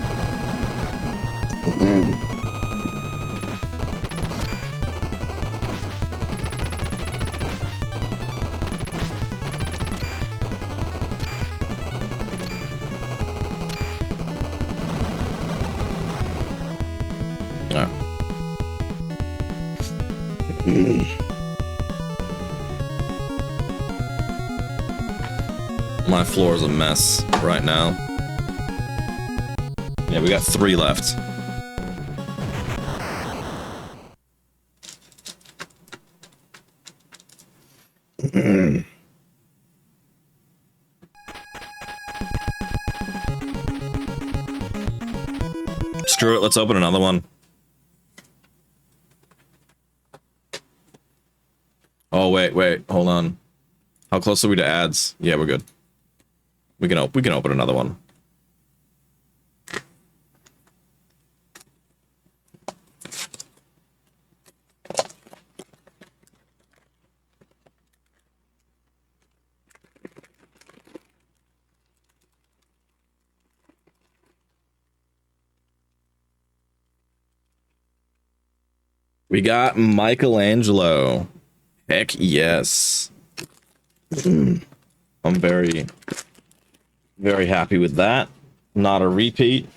My floor is a mess right now. Yeah, we got 3 left. Screw it, let's open another one. Oh, wait, hold on. How close are we to ads? Yeah, we're good. We can open another one. We got Michelangelo. Heck yes. I'm very happy with that. Not a repeat.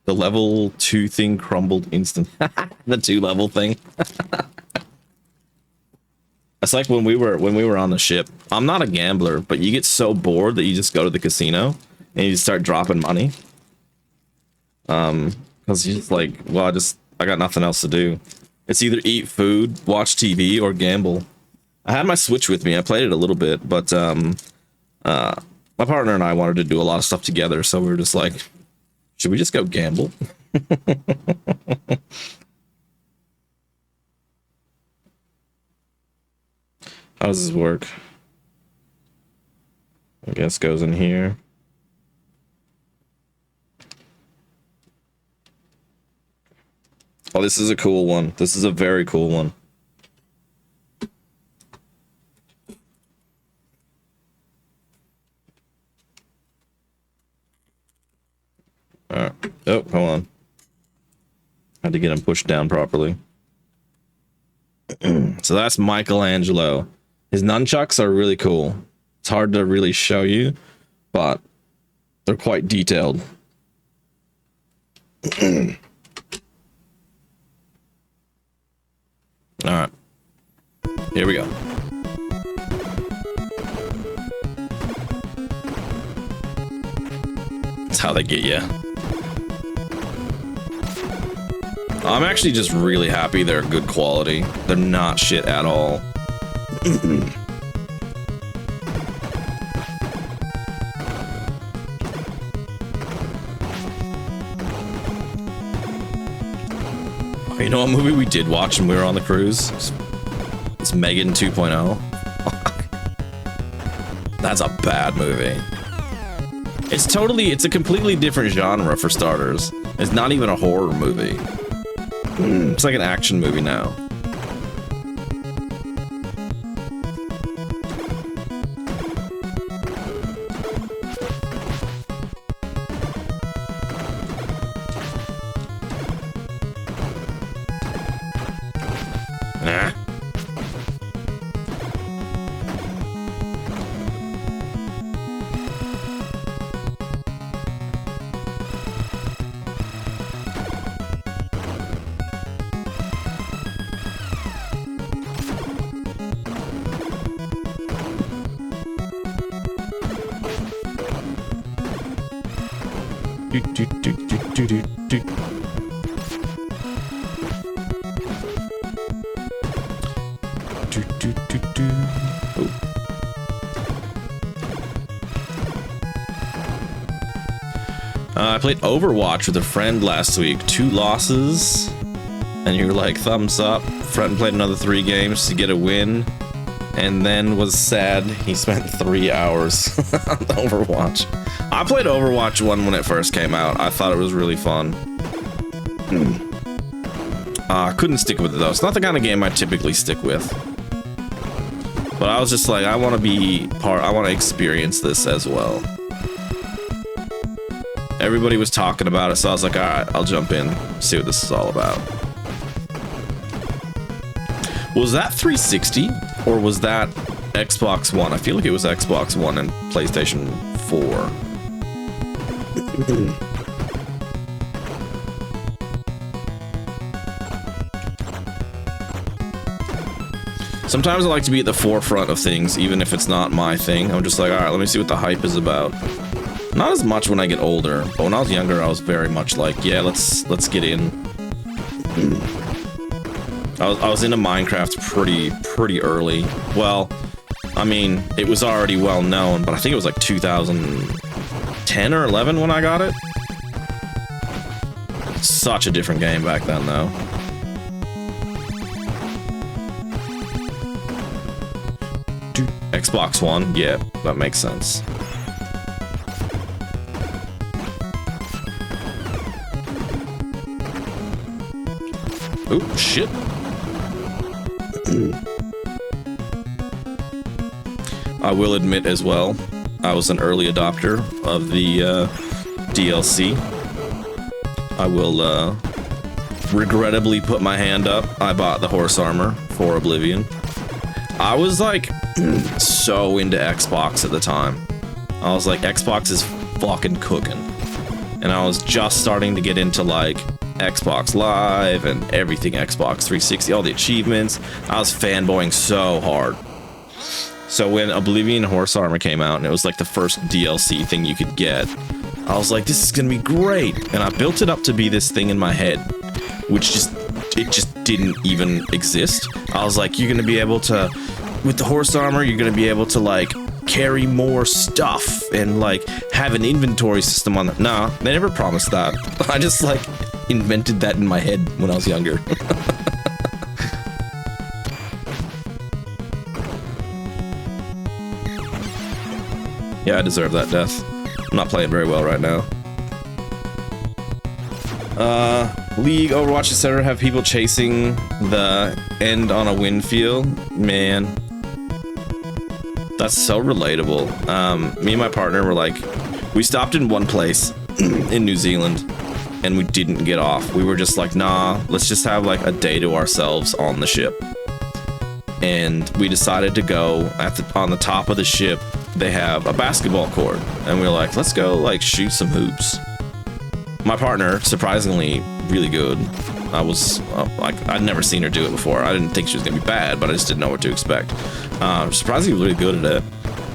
The level 2 thing crumbled instant. The 2 level thing. It's like when we were on the ship. I'm not a gambler, but you get so bored that you just go to the casino and you just start dropping money. Because you're just like, well, I got nothing else to do. It's either eat food, watch TV, or gamble. I had my Switch with me. I played it a little bit, but my partner and I wanted to do a lot of stuff together, so we were just like, should we just go gamble? How does this work? I guess goes in here. Oh, this is a cool one. This is a very cool one. Alright. Oh, hold on. Had to get him pushed down properly. So that's Michelangelo. His nunchucks are really cool. It's hard to really show you, but they're quite detailed. Alright. Here we go. That's how they get you. I'm actually just really happy they're good quality. They're not shit at all. You know what movie we did watch when we were on the cruise? It's Megan 2.0. That's a bad movie. It's a completely different genre for starters. It's not even a horror movie. It's like an action movie now. I played Overwatch with a friend last week. 2 losses. And you were like, thumbs up. Friend played another 3 games to get a win. And then was sad he spent 3 hours on Overwatch. I played Overwatch 1 when it first came out. I thought it was really fun. I couldn't stick with it though. It's not the kind of game I typically stick with. But I was just like, I want to experience this as well. Everybody was talking about it, so I was like, alright, I'll jump in, see what this is all about. Was that 360 or was that Xbox One? I feel like it was Xbox One and PlayStation 4. Sometimes I like to be at the forefront of things, even if it's not my thing. I'm just like, alright, let me see what the hype is about. Not as much when I get older, but when I was younger, I was very much like, yeah, let's get in. I was into Minecraft pretty early. Well, I mean, it was already well known, but I think it was like 2010 or 11 when I got it. Such a different game back then, though. Xbox One, yeah, that makes sense. Oh, shit. I will admit as well, I was an early adopter of the DLC. I will regrettably put my hand up. I bought the horse armor for Oblivion. I was like so into Xbox at the time. I was like, Xbox is fucking cooking. And I was just starting to get into like Xbox Live and everything Xbox 360, all the achievements. I was fanboying so hard. So when Oblivion Horse Armor came out and it was like the first DLC thing you could get, I was like, this is gonna be great. And I built it up to be this thing in my head, which just didn't even exist. I was like, you're gonna be able to, with the horse armor, you're gonna be able to like carry more stuff and like have an inventory system on it. Nah, they never promised that. I just like invented that in my head when I was younger. Yeah, I deserve that death. I'm not playing very well right now. League, Overwatch, etc. have people chasing the end on a win field. Man, that's so relatable. Me and my partner were like, we stopped in one place in New Zealand and we didn't get off. We were just like, nah, let's just have like a day to ourselves on the ship. And we decided to go on the top of the ship. They have a basketball court, and we were like, let's go like shoot some hoops. My partner, surprisingly really good. I was like, I'd never seen her do it before. I didn't think she was gonna be bad, but I just didn't know what to expect. Surprisingly really good at it.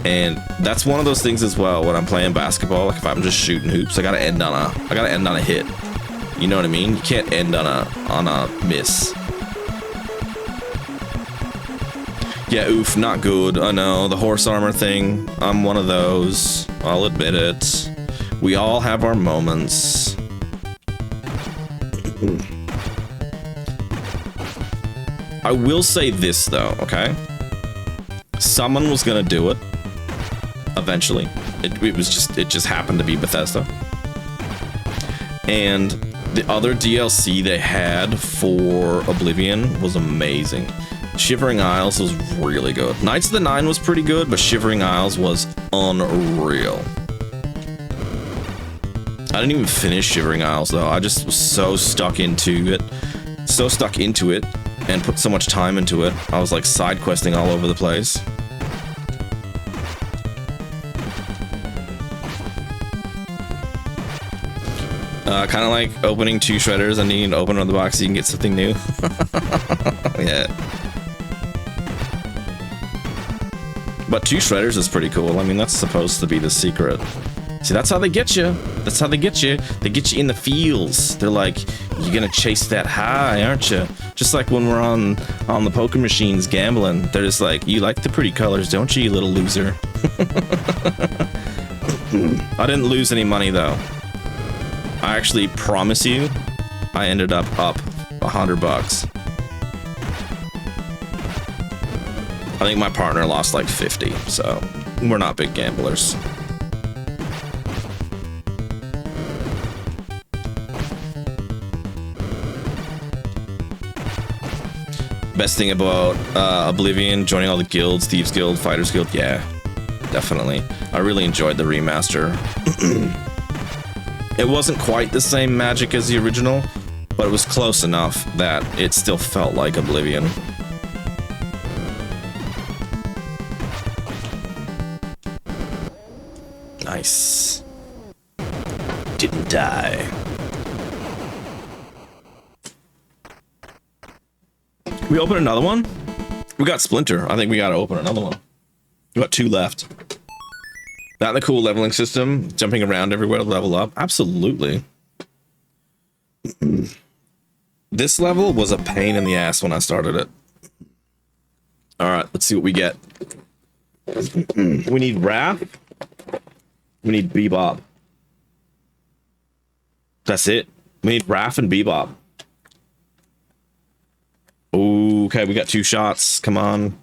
And that's one of those things as well when I'm playing basketball. Like if I'm just shooting hoops, I gotta end on a hit. You know what I mean? You can't end on a miss. Yeah, oof, not good. I know, the horse armor thing. I'm one of those. I'll admit it. We all have our moments. I will say this though, okay? Someone was gonna do it eventually. It just happened to be Bethesda. And the other DLC they had for Oblivion was amazing. Shivering Isles was really good. Knights of the Nine was pretty good, but Shivering Isles was unreal. I didn't even finish Shivering Isles though. I just was so stuck into it and put so much time into it. I was like side questing all over the place. Kind of like opening 2 shredders and needing to open another box so you can get something new. Yeah. But 2 shredders is pretty cool. I mean, that's supposed to be the secret. See, that's how they get you. That's how they get you. They get you in the feels. They're like, you're gonna chase that high, aren't you? Just like when we're on the poker machines gambling. They're just like, you like the pretty colors, don't you little loser? I didn't lose any money though. I actually promise you, I ended up $100. I think my partner lost like 50, so we're not big gamblers. Best thing about Oblivion, joining all the guilds, Thieves Guild, Fighters Guild, yeah, definitely. I really enjoyed the remaster. It wasn't quite the same magic as the original, but it was close enough that it still felt like Oblivion. Nice. Didn't die. We open another one? We got Splinter. I think we gotta open another one. We got 2 left. That and the cool leveling system, jumping around everywhere to level up. Absolutely. This level was a pain in the ass when I started it. All right, let's see what we get. We need Raph. We need Bebop. That's it. We need Raph and Bebop. Ooh, okay, we got 2 shots. Come on.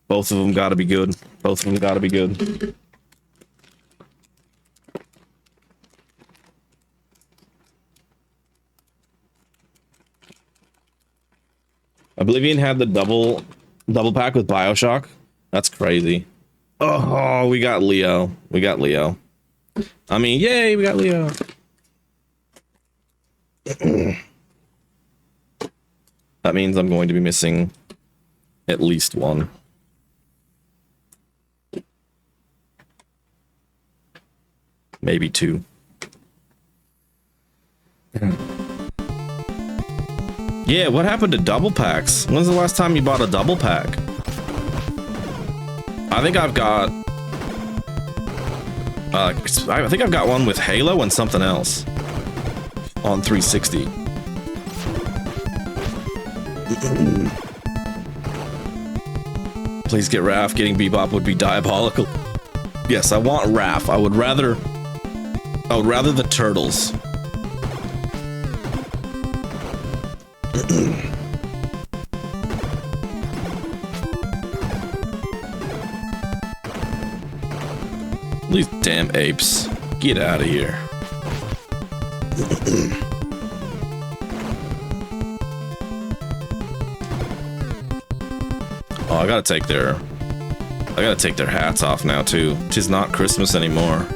Both of them gotta be good. Both of them gotta be good. Oblivion had the double pack with BioShock. That's crazy. Oh, we got Leo. We got Leo. I mean, yay, we got Leo. That means I'm going to be missing at least 1. Maybe 2. Yeah, what happened to double packs? When's the last time you bought a double pack? I think I've got... I think I've got one with Halo and something else. On 360. Please get Raph. Getting Bebop would be diabolical. Yes, I want Raph. I would rather the turtles. These damn apes. Get out of here. Oh, I gotta take their hats off now too. 'Tis not Christmas anymore.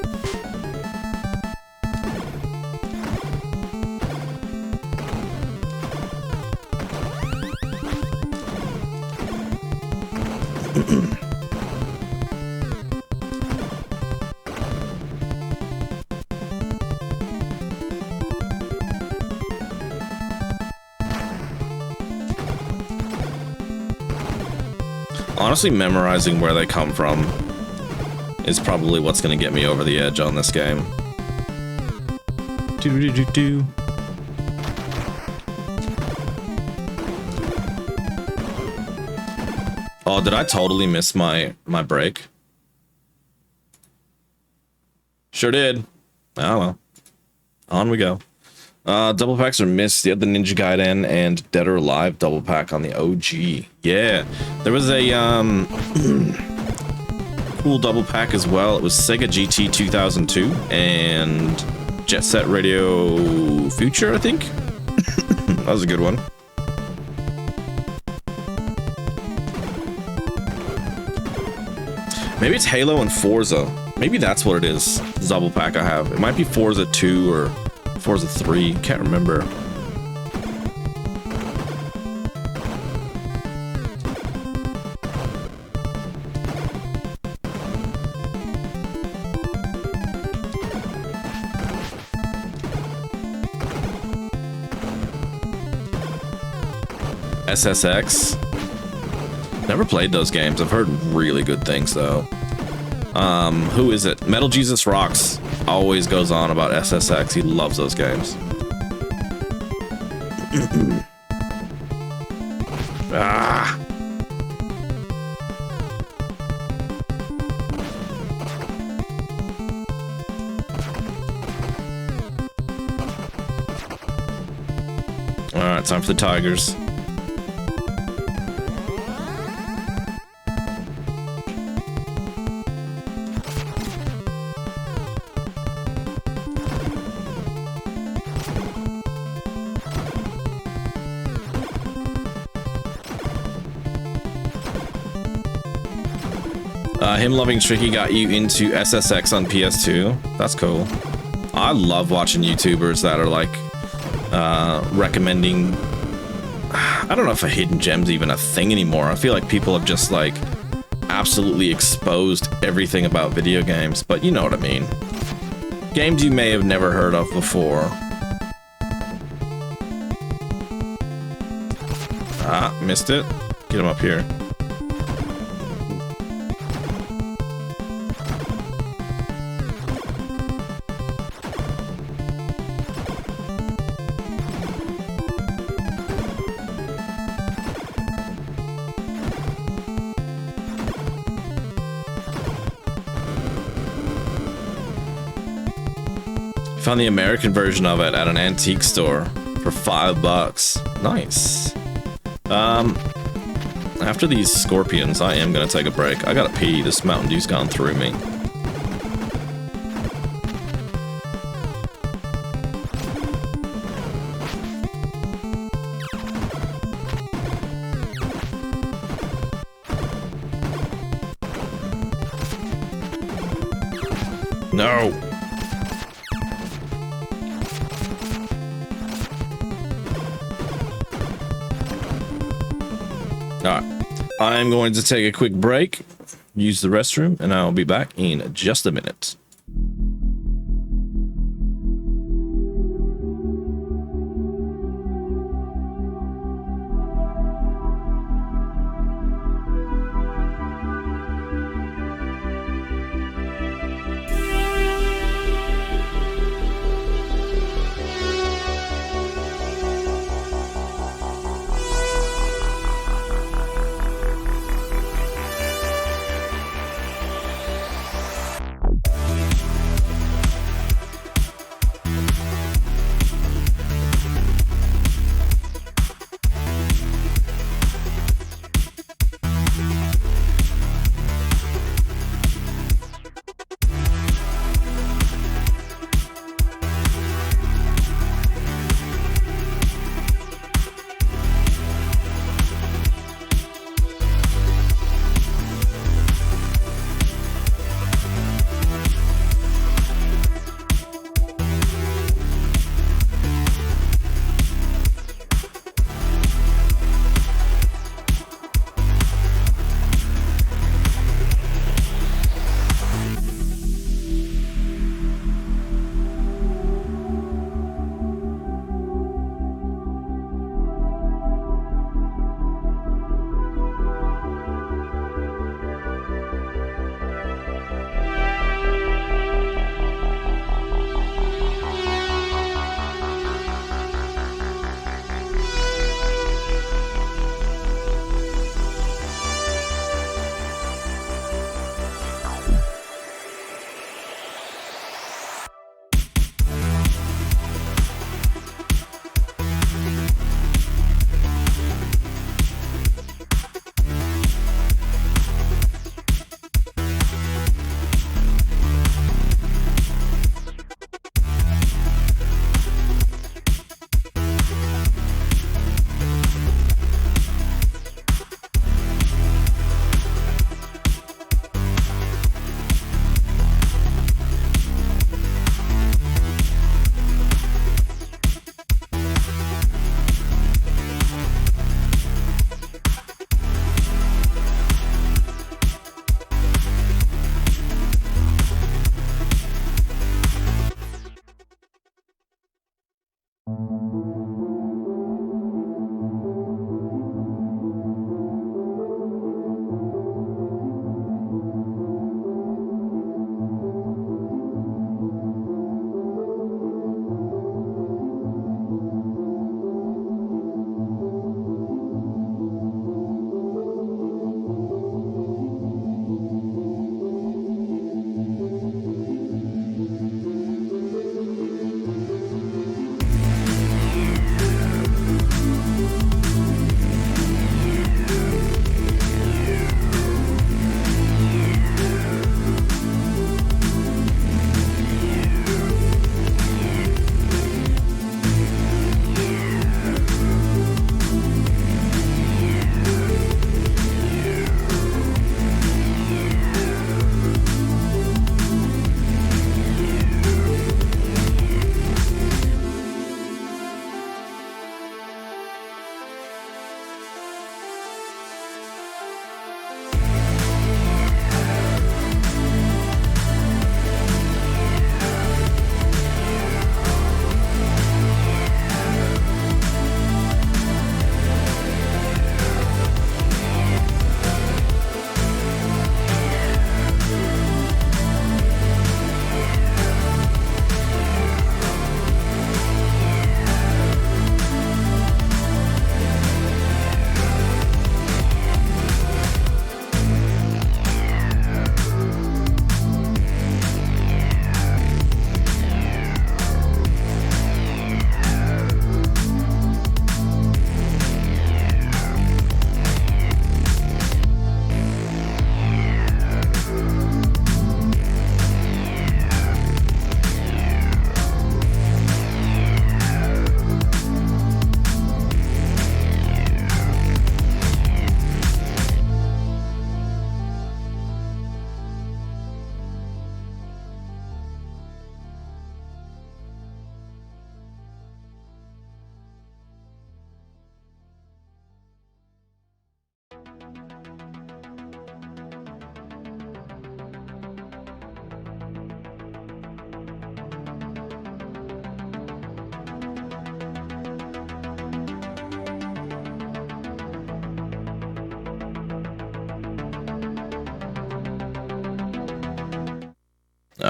Honestly, memorizing where they come from is probably what's going to get me over the edge on this game. Do-do-do-do-do. Oh, did I totally miss my break? Sure did. Oh well. On we go. Double packs are missed. You had the Ninja Gaiden and Dead or Alive double pack on the OG. Yeah, there was a cool double pack as well. It was Sega GT 2002 and Jet Set Radio Future, I think. That was a good one. Maybe it's Halo and Forza. Maybe that's what it is. Double pack I have. It might be Forza 2 or Forza 3, can't remember. SSX. Never played those games. I've heard really good things though. Who is it? Metal Jesus Rocks always goes on about SSX. He loves those games. Ah. All right, time for the Tigers. Him loving Tricky got you into SSX on PS2. That's cool. I love watching YouTubers that are like recommending. I don't know if a hidden gem's even a thing anymore. I feel like people have just like absolutely exposed everything about video games, but you know what I mean. Games you may have never heard of before. Ah, missed it. Get him up here. Found the American version of it at an antique store for $5. Nice. After these scorpions, I am gonna take a break. I gotta pee. This Mountain Dew's gone through me. No. Alright, I'm going to take a quick break, use the restroom, and I'll be back in just a minute.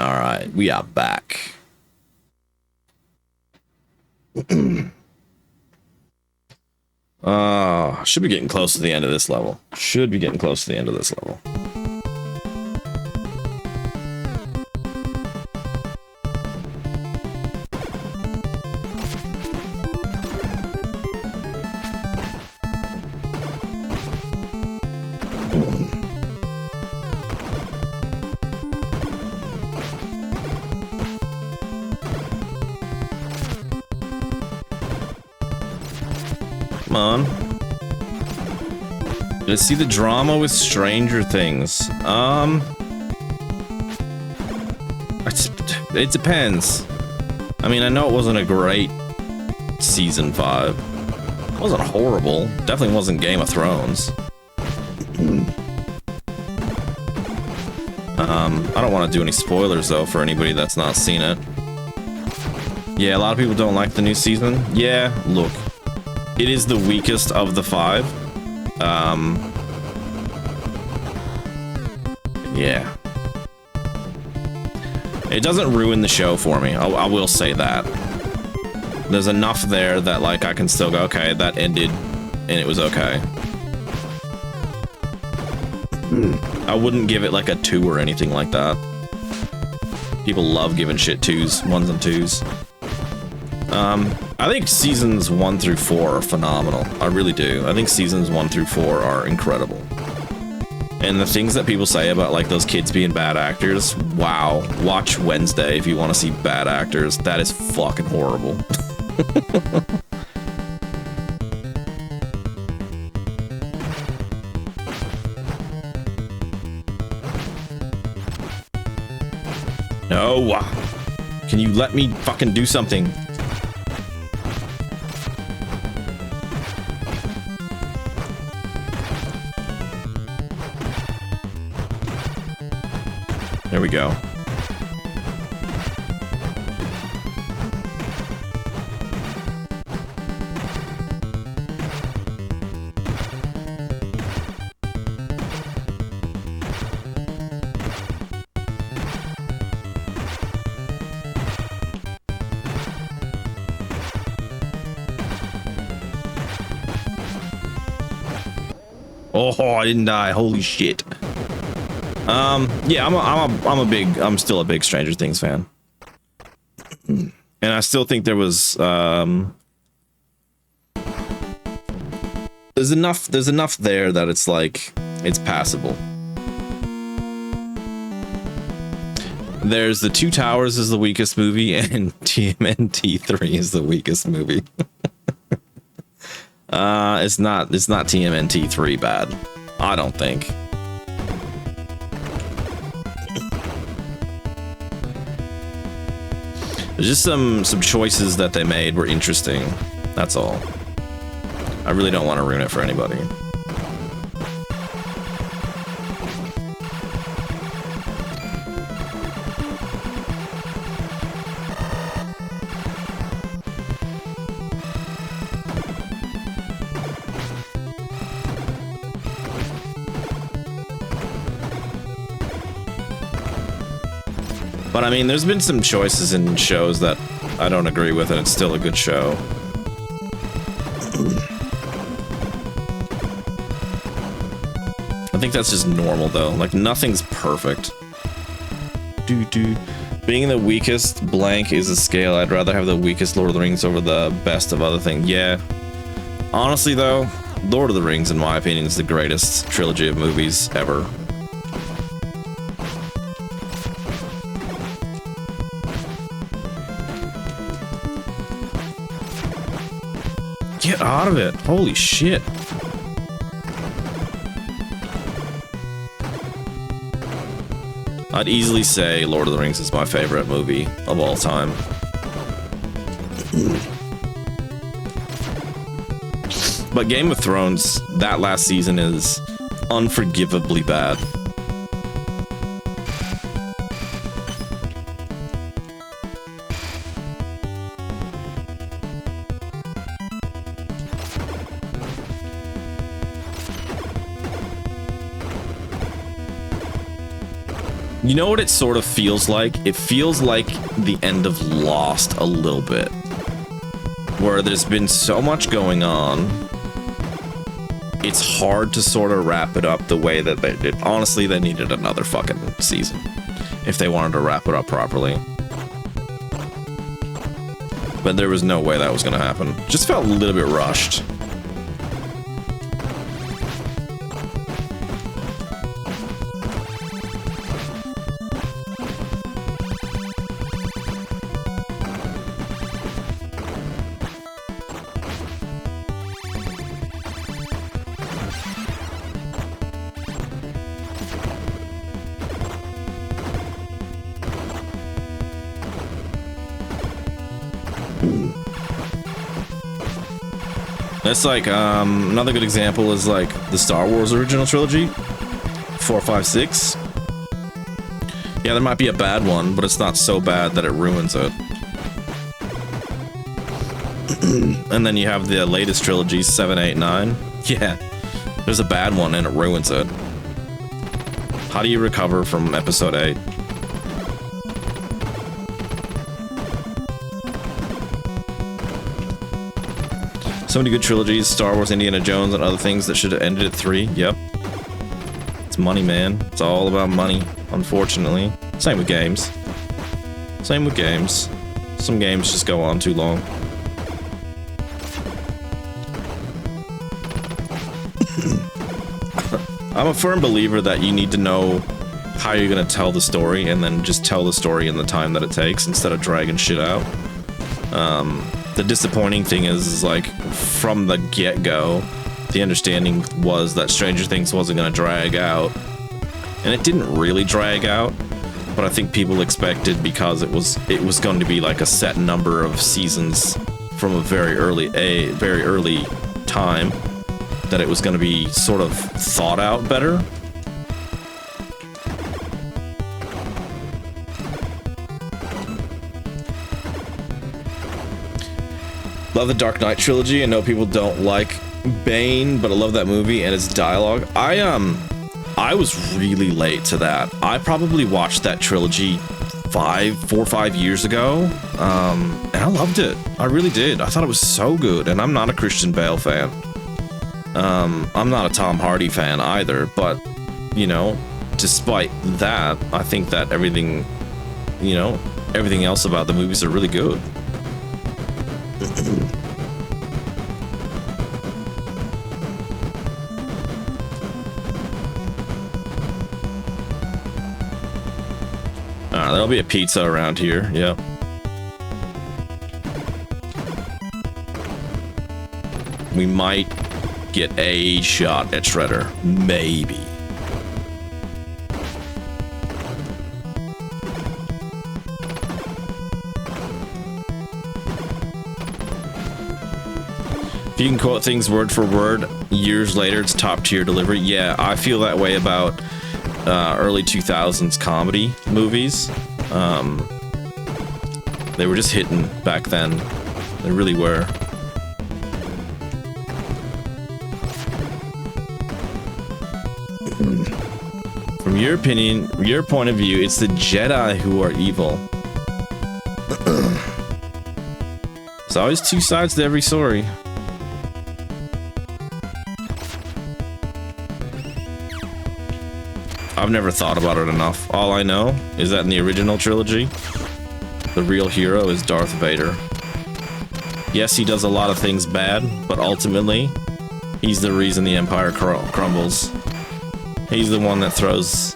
All right, we are back. Should be getting close to the end of this level. Come on. Did I see the drama with Stranger Things? It depends. I mean, I know it wasn't a great season 5. It wasn't horrible. Definitely wasn't Game of Thrones. I don't want to do any spoilers though for anybody that's not seen it. Yeah, a lot of people don't like the new season. Yeah, look. It is the weakest of the 5. Yeah. It doesn't ruin the show for me. I will say that. There's enough there that, like, I can still go, okay, that ended, and it was okay. I wouldn't give it, like, a 2 or anything like that. People love giving shit 2s, 1s and 2s. I think seasons 1 through 4 are phenomenal. I really do. I think seasons 1 through 4 are incredible. And the things that people say about, like, those kids being bad actors, wow. Watch Wednesday if you want to see bad actors. That is fucking horrible. No. Can you let me fucking do something? There we go. Oh, I didn't die. Holy shit. Yeah, I'm still a big Stranger Things fan. And I still think there was, there's enough there that it's like, it's passable. There's The Two Towers is the weakest movie, and TMNT 3 is the weakest movie. It's not TMNT 3 bad. I don't think. There's just some choices that they made were interesting. That's all. I really don't want to ruin it for anybody. But I mean, there's been some choices in shows that I don't agree with, and it's still a good show. I think that's just normal, though. Like, nothing's perfect. Being the weakest blank is a scale. I'd rather have the weakest Lord of the Rings over the best of other things. Yeah. Honestly, though, Lord of the Rings, in my opinion, is the greatest trilogy of movies ever. Get out of it. Holy shit. I'd easily say Lord of the Rings is my favorite movie of all time. But Game of Thrones, that last season is unforgivably bad. You know what it sort of feels like? It feels like the end of Lost a little bit. Where there's been so much going on. It's hard to sort of wrap it up the way that they did. Honestly, they needed another fucking season if they wanted to wrap it up properly. But there was no way that was going to happen. Just felt a little bit rushed. It's like, another good example is like the Star Wars original trilogy, 4, 5, 6. Yeah, there might be a bad one, but it's not so bad that it ruins it. And then you have the latest trilogy, 7, 8, 9. Yeah, there's a bad one and it ruins it. How do you recover from episode 8? So many good trilogies, Star Wars, Indiana Jones, and other things that should have ended at 3. Yep. It's money, man. It's all about money, unfortunately. Same with games. Same with games. Some games just go on too long. I'm a firm believer that you need to know how you're going to tell the story, and then just tell the story in the time that it takes, instead of dragging shit out. The disappointing thing is like, from the get-go, the understanding was that Stranger Things wasn't going to drag out. And it didn't really drag out, but I think people expected, because it was going to be like a set number of seasons from a very early time, that it was going to be sort of thought out better. Love the Dark Knight trilogy. I know people don't like Bane, but I love that movie and its dialogue. I was really late to that. I probably watched that trilogy 4 or 5 years ago, and I loved it. I really did. I thought it was so good, and I'm not a Christian Bale fan. I'm not a Tom Hardy fan either, but, you know, despite that, I think that everything else about the movies are really good. There'll be a pizza around here. Yep. We might get a shot at Shredder. Maybe. If you can quote things word for word, years later, it's top tier delivery. Yeah, I feel that way about early 2000s comedy movies. They were just hitting back then. They really were. From your opinion, your point of view, it's the Jedi who are evil. There's always two sides to every story. I've never thought about it enough. All I know is that in the original trilogy, the real hero is Darth Vader. Yes, he does a lot of things bad, but ultimately, he's the reason the Empire crumbles. He's the one that throws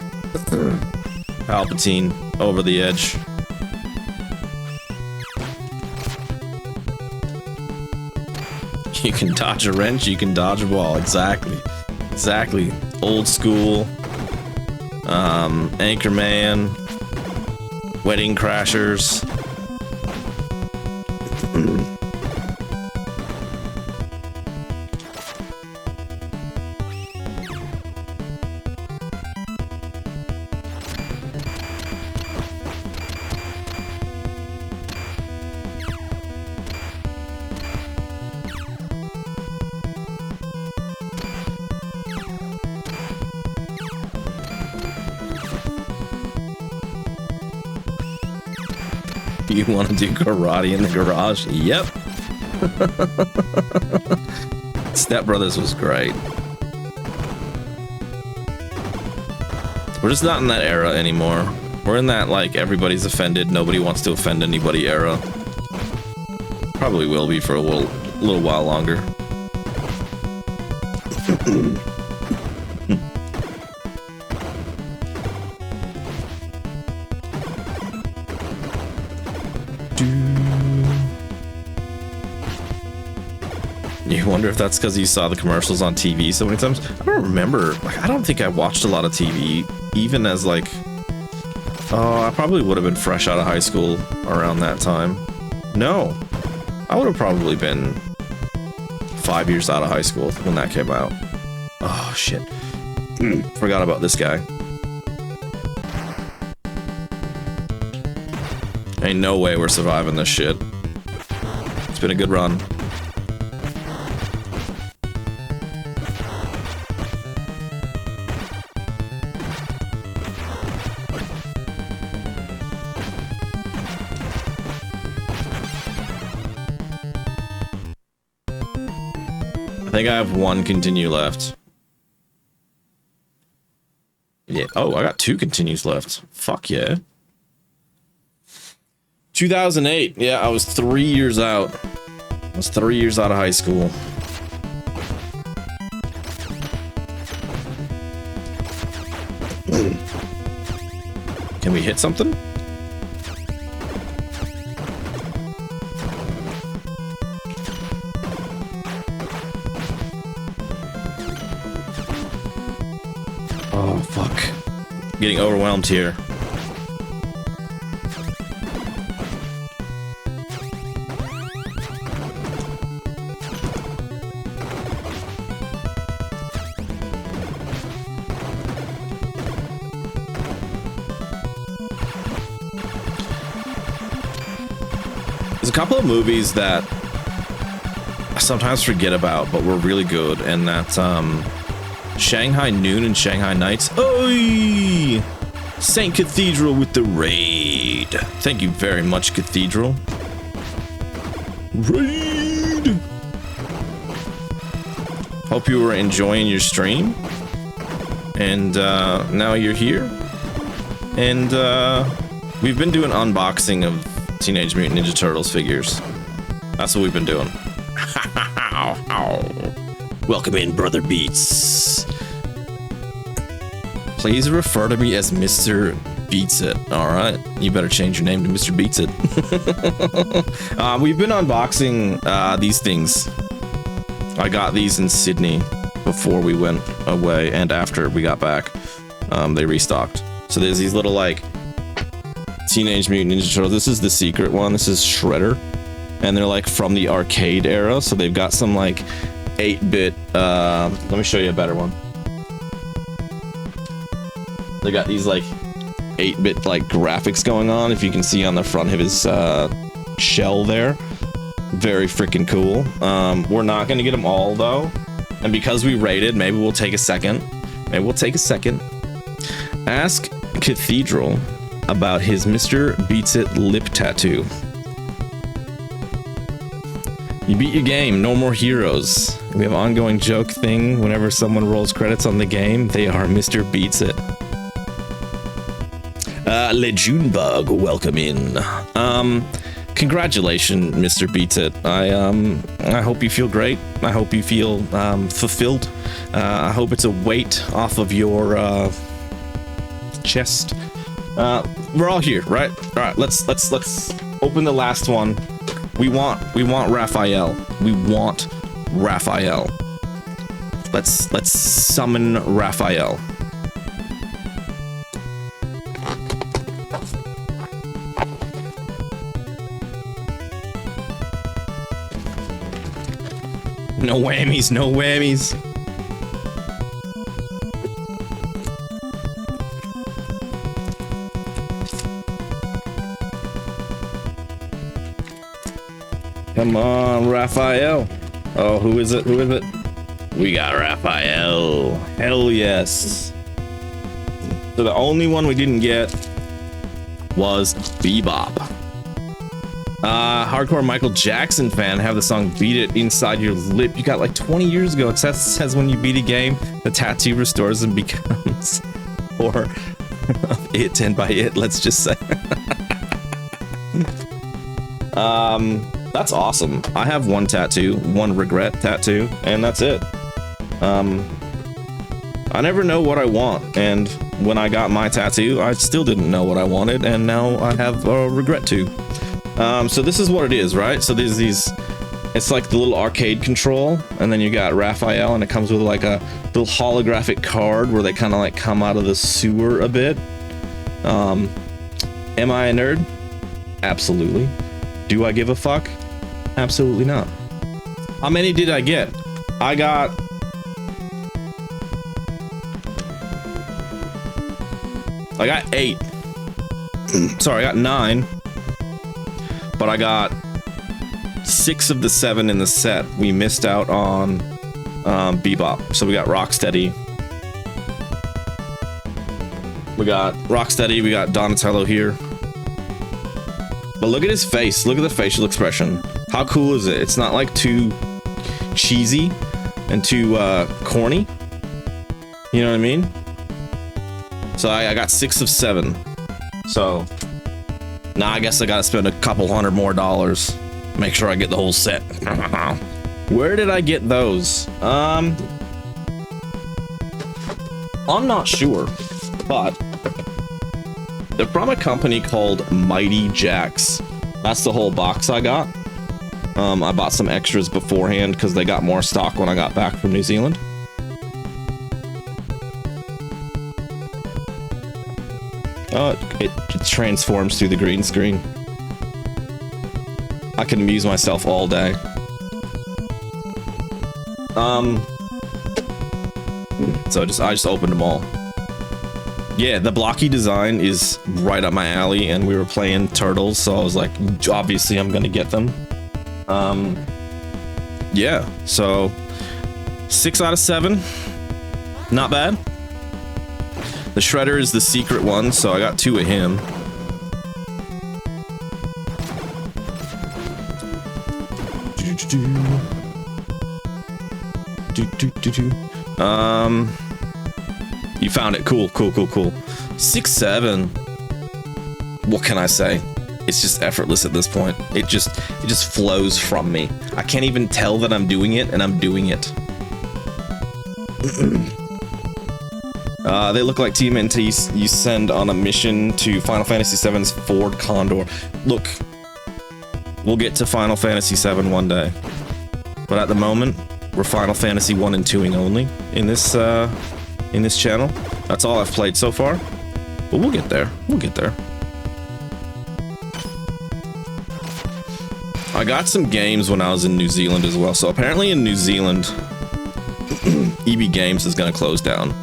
Palpatine over the edge. You can dodge a wrench, you can dodge a ball. Exactly. Exactly. Old school. Anchorman. Wedding Crashers. You want to do karate in the garage? Yep. Step Brothers was great. We're just not in that era anymore. We're in that, like, everybody's offended, nobody wants to offend anybody era. Probably will be for a little while longer. You wonder if that's because you saw the commercials on TV so many times? I don't remember. Like, I don't think I watched a lot of TV, even as, like... Oh, I probably would have been fresh out of high school around that time. No. I would have probably been 5 years out of high school when that came out. Oh, shit. Forgot about this guy. Ain't no way we're surviving this shit. It's been a good run. I think I have one continue left. Yeah. Oh, I got 2 continues left. Fuck yeah. 2008. Yeah, I was 3 years out. I was 3 years out of high school. Can we hit something? Oh, fuck. I'm getting overwhelmed here. There's a couple of movies that I sometimes forget about, but were really good, and that's, Shanghai Noon and Shanghai Nights. Oi! Saint Cathedral with the raid. Thank you very much, Cathedral. Raid! Hope you were enjoying your stream. And now you're here. And we've been doing unboxing of Teenage Mutant Ninja Turtles figures. That's what we've been doing. Welcome in, Brother Beats. Please refer to me as Mr. Beats It. Alright, you better change your name to Mr. Beats It. We've been unboxing these things. I got these in Sydney before we went away, and after we got back, they restocked. So there's these little, like, Teenage Mutant Ninja Turtles. This is the secret one. This is Shredder. And they're, like, from the arcade era, so they've got some, like, 8-bit, let me show you a better one. They got these, like, 8-bit, like, graphics going on, if you can see on the front of his, shell there. Very freaking cool. We're not gonna get them all, though. And because we rated, maybe we'll take a second. Ask Cathedral about his Mr. Beats It lip tattoo. You beat your game, no more heroes. We have ongoing joke thing. Whenever someone rolls credits on the game, they are Mr. Beats It. Lejunebug, welcome in. Congratulations, Mr. Beats It. I hope you feel great. I hope you feel fulfilled. I hope it's a weight off of your chest. We're all here, right? All right, let's open the last one. We want Raphael. We want Raphael. Let's summon Raphael. No whammies, no whammies. Come on, Raphael. Oh, who is it? Who is it? We got Raphael. Hell yes. So the only one we didn't get was Bebop. Hardcore Michael Jackson fan, have the song Beat It inside your lip. You got like 20 years ago. It says when you beat a game, the tattoo restores and becomes or it and by it, let's just say. That's awesome. I have one tattoo, one regret tattoo, and that's it. I never know what I want, and when I got my tattoo, I still didn't know what I wanted, and now I have a regret to. So this is what it is, right? So there's these, it's like the little arcade control, and then you got Raphael, and it comes with like a little holographic card where they kind of like come out of the sewer a bit. Am I a nerd? Absolutely. Do I give a fuck? Absolutely not. How many did I get? I got... I got 8. Sorry, I got 9. But I got 6 of the 7 in the set. We missed out on Bebop. So we got Rocksteady. We got Donatello here. But look at his face. Look at the facial expression. How cool is it? It's not like too cheesy and too corny. You know what I mean? So I got 6 of 7. So now I guess I gotta spend a couple $100 more. Make sure I get the whole set. Where did I get those? I'm not sure, but they're from a company called Mighty Jacks. That's the whole box I got. I bought some extras beforehand because they got more stock when I got back from New Zealand. Oh, it transforms through the green screen. I can amuse myself all day. So I just opened them all. Yeah, the blocky design is right up my alley, and we were playing Turtles, so I was like, obviously I'm gonna get them. Yeah, so 6 out of 7. Not bad. The Shredder is the secret one, so I got 2 of him. You found it. Cool. 6, 7. What can I say? It's just effortless at this point. It just flows from me. I can't even tell that I'm doing it, and I'm doing it. They look like TMNT you send on a mission to Final Fantasy VII's Ford Condor. Look, we'll get to Final Fantasy VII one day, but at the moment, we're Final Fantasy 1 and 2ing only in this channel. That's all I've played so far, but we'll get there. I got some games when I was in New Zealand as well. So apparently in New Zealand, EB Games is going to close down.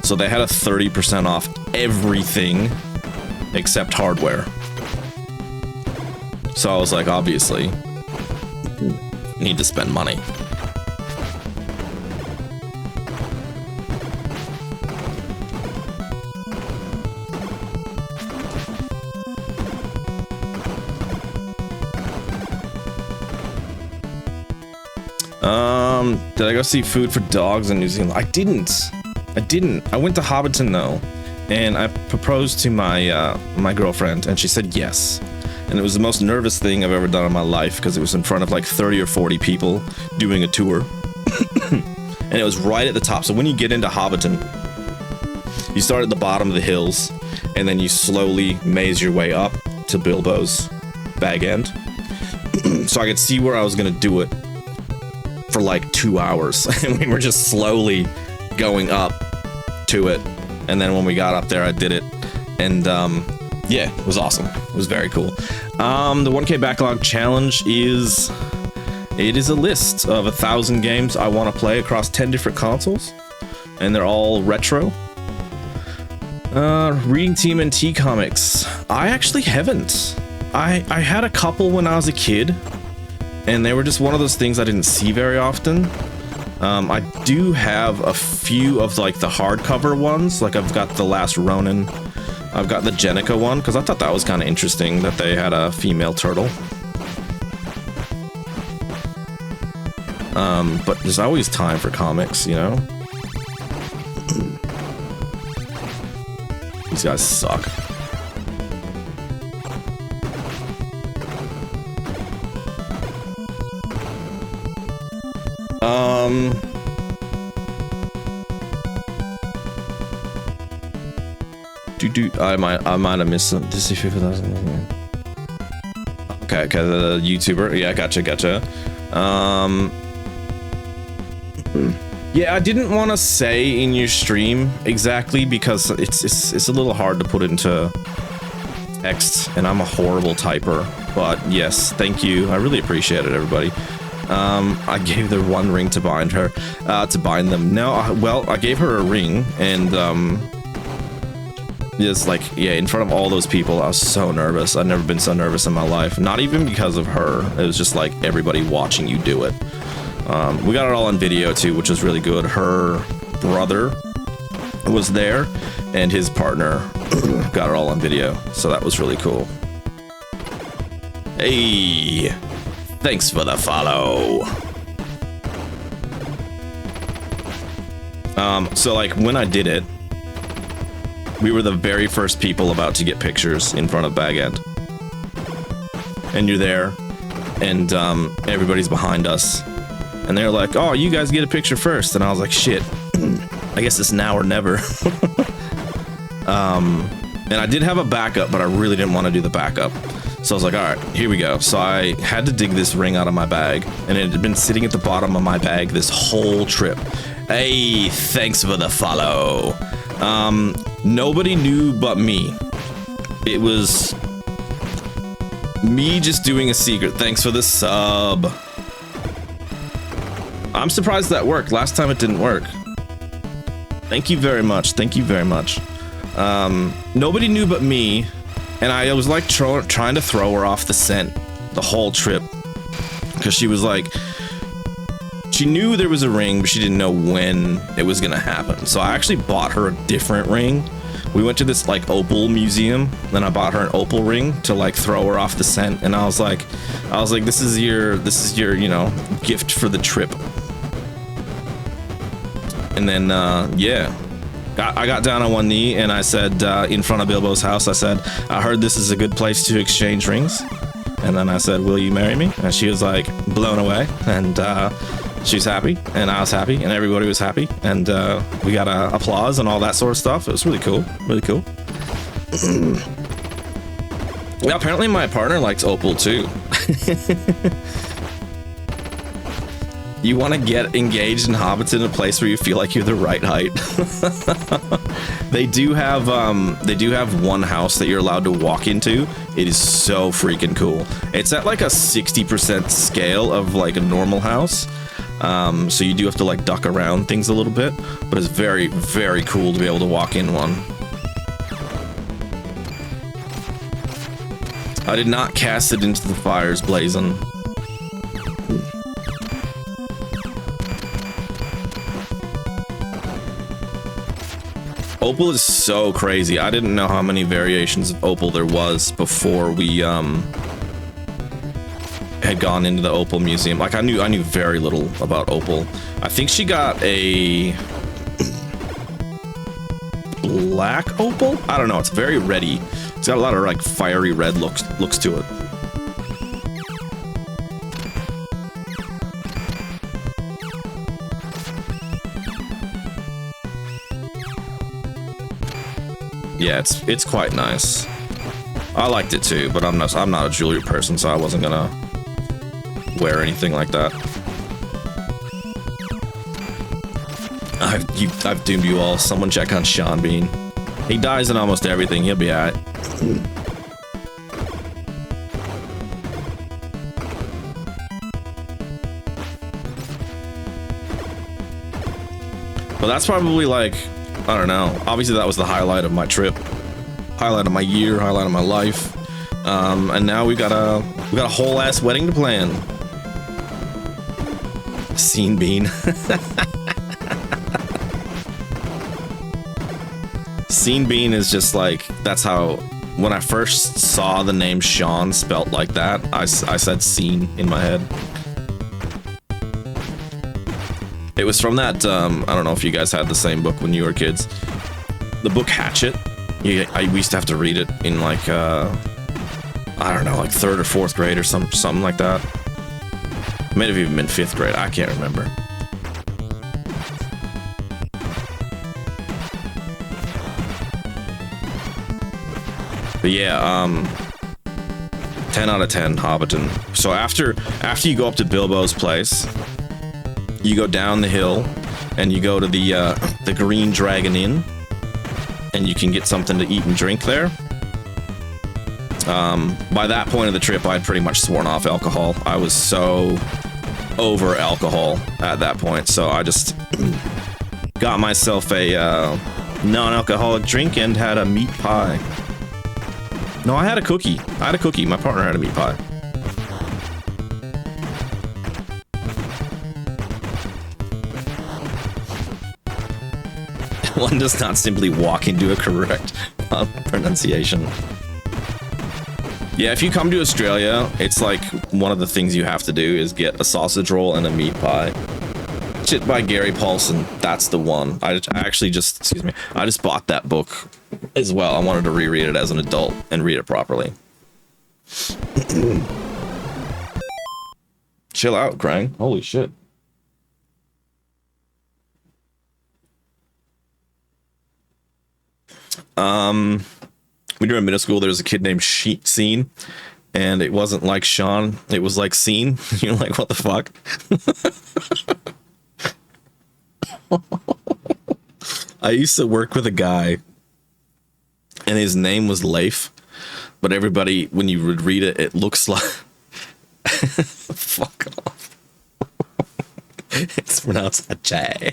So they had a 30% off everything except hardware. So I was like, obviously, need to spend money. Did I go see Food for Dogs in New Zealand? I didn't. I went to Hobbiton though, and I proposed to my my girlfriend, and she said yes. And it was the most nervous thing I've ever done in my life because it was in front of like 30 or 40 people doing a tour, and it was right at the top. So when you get into Hobbiton, you start at the bottom of the hills, and then you slowly maze your way up to Bilbo's Bag End. So I could see where I was gonna do it for like 2 hours, and we were just slowly going up to it, and then when we got up there I did it, and yeah, it was awesome. It was very cool. The 1K Backlog Challenge is a list of 1,000 games I want to play across 10 different consoles, and they're all retro. Reading TMNT comics, I actually haven't. I had a couple when I was a kid, and they were just one of those things I didn't see very often. I do have a few of like the hardcover ones, like I've got The Last Ronin, I've got the Jenica one, because I thought that was kind of interesting that they had a female turtle. But there's always time for comics, you know? These guys suck. I might have missed some. This is 50,000. Okay, the YouTuber. Yeah, gotcha. Yeah, I didn't want to say in your stream exactly because it's a little hard to put into text, and I'm a horrible typer. But yes, thank you. I really appreciate it, everybody. I gave her one ring to bind her, to bind them. No, well, I gave her a ring, and just like, yeah, in front of all those people, I was so nervous. I've never been so nervous in my life. Not even because of her. It was just like everybody watching you do it. We got it all on video too, which was really good. Her brother was there, and his partner got it all on video, so that was really cool. Hey, thanks for the follow. So like when I did it, we were the very first people about to get pictures in front of Bag End. And you're there, and everybody's behind us. And they're like, oh, you guys get a picture first. And I was like, shit, I guess it's now or never. And I did have a backup, but I really didn't want to do the backup. So I was like, all right, here we go. So I had to dig this ring out of my bag, and it had been sitting at the bottom of my bag this whole trip. Hey, thanks for the follow. Nobody knew but me. It was me just doing a secret. Thanks for the sub. I'm surprised that worked. Last time it didn't work. Thank you very much. Thank you very much. Nobody knew but me, and I was like trying to throw her off the scent the whole trip, because she was like, she knew there was a ring, but she didn't know when it was gonna happen. So I actually bought her a different ring. We went to this like opal museum, then I bought her an opal ring to like throw her off the scent, and I was like, this is your, you know, gift for the trip. And then yeah, I got down on one knee and I said, in front of Bilbo's house, I said, I heard this is a good place to exchange rings. And then I said, will you marry me? And she was like blown away, and she's happy, and I was happy, and everybody was happy, and we got applause and all that sort of stuff. It was really cool, really cool. Yeah, apparently my partner likes opal too. You want to get engaged in hobbits in a place where you feel like you're the right height. They do have one house that you're allowed to walk into. It is so freaking cool. It's at like a 60% scale of like a normal house. So you do have to like duck around things a little bit, but it's very, very cool to be able to walk in one. I did not cast it into the fires blazing. Opal is so crazy. I didn't know how many variations of opal there was before we had gone into the opal museum. Like I knew very little about opal. I think she got a black opal? I don't know. It's very reddy. It's got a lot of like fiery red looks to it. Yeah, it's quite nice. I liked it too, but I'm not a jewelry person, so I wasn't gonna wear anything like that. I've doomed you all. Someone check on Sean Bean. He dies in almost everything. He'll be alright. But that's probably like, I don't know. Obviously, that was the highlight of my trip, highlight of my year, highlight of my life. And now we got a whole ass wedding to plan. Scene Bean. Scene Bean is just like, that's how, when I first saw the name Sean spelt like that, I said scene in my head. It was from that, I don't know if you guys had the same book when you were kids. The book Hatchet. We used to have to read it in like, I don't know, like 3rd or 4th grade or something like that. It may have even been 5th grade. I can't remember. But yeah, 10 out of 10, Hobbiton. So after you go up to Bilbo's place, you go down the hill and you go to the Green Dragon Inn, and you can get something to eat and drink there. By that point of the trip, I'd pretty much sworn off alcohol. I was so over alcohol at that point, so I just got myself a non-alcoholic drink and had a meat pie. No, I had a cookie. My partner had a meat pie. One does not simply walk into a correct pronunciation. Yeah, if you come to Australia, it's like one of the things you have to do is get a sausage roll and a meat pie. Shit by Gary Paulson, that's the one. I just bought that book as well. I wanted to reread it as an adult and read it properly. Chill out, Krang. Holy shit. When you were in middle school, there was a kid named Scene, and it wasn't like Sean, it was like Scene. You're like, what the fuck? I used to work with a guy, and his name was Leif, but everybody, when you would read it, it looks like... Fuck off. It's pronounced Ajay.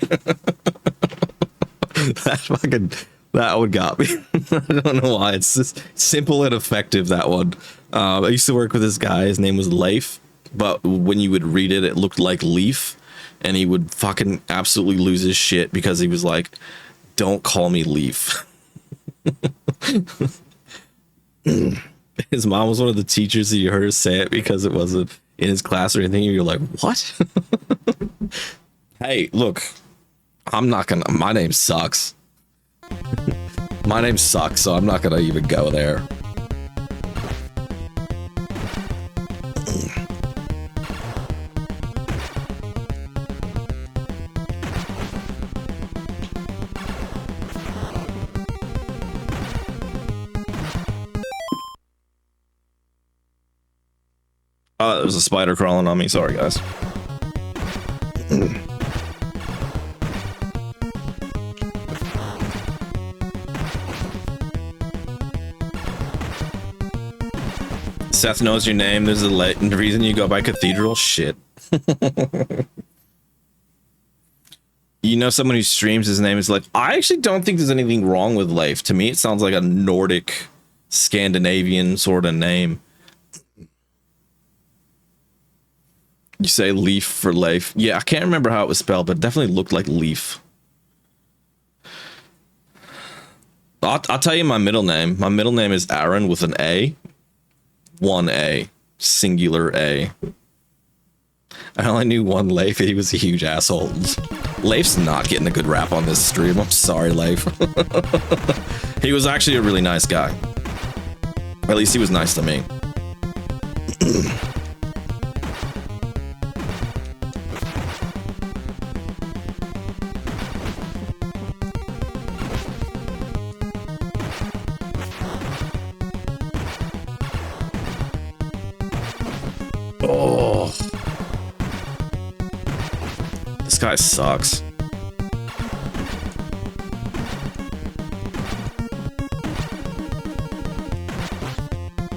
That one got me. I don't know why. It's just simple and effective, that one. I used to work with this guy. His name was Leif, but when you would read it, it looked like Leaf, and he would fucking absolutely lose his shit because he was like, don't call me Leaf. His mom was one of the teachers that you heard her say it because it wasn't in his class or anything. You're like, what? Hey, look, my name sucks. My name sucks, so I'm not gonna even go there. There was a spider crawling on me. Sorry, guys. Seth knows your name. There's a reason you go by Cathedral. Shit. You know someone who streams, his name is Leif. I actually don't think there's anything wrong with Leif. To me, it sounds like a Nordic, Scandinavian sort of name. You say Leaf for Leif. Yeah, I can't remember how it was spelled, but it definitely looked like Leaf. I'll tell you my middle name. My middle name is Aaron with an A. One A. Singular A. I only knew one Leif. He was a huge asshole. Leif's not getting a good rap on this stream. I'm sorry, Leif. He was actually a really nice guy. At least he was nice to me. Oh, this guy sucks.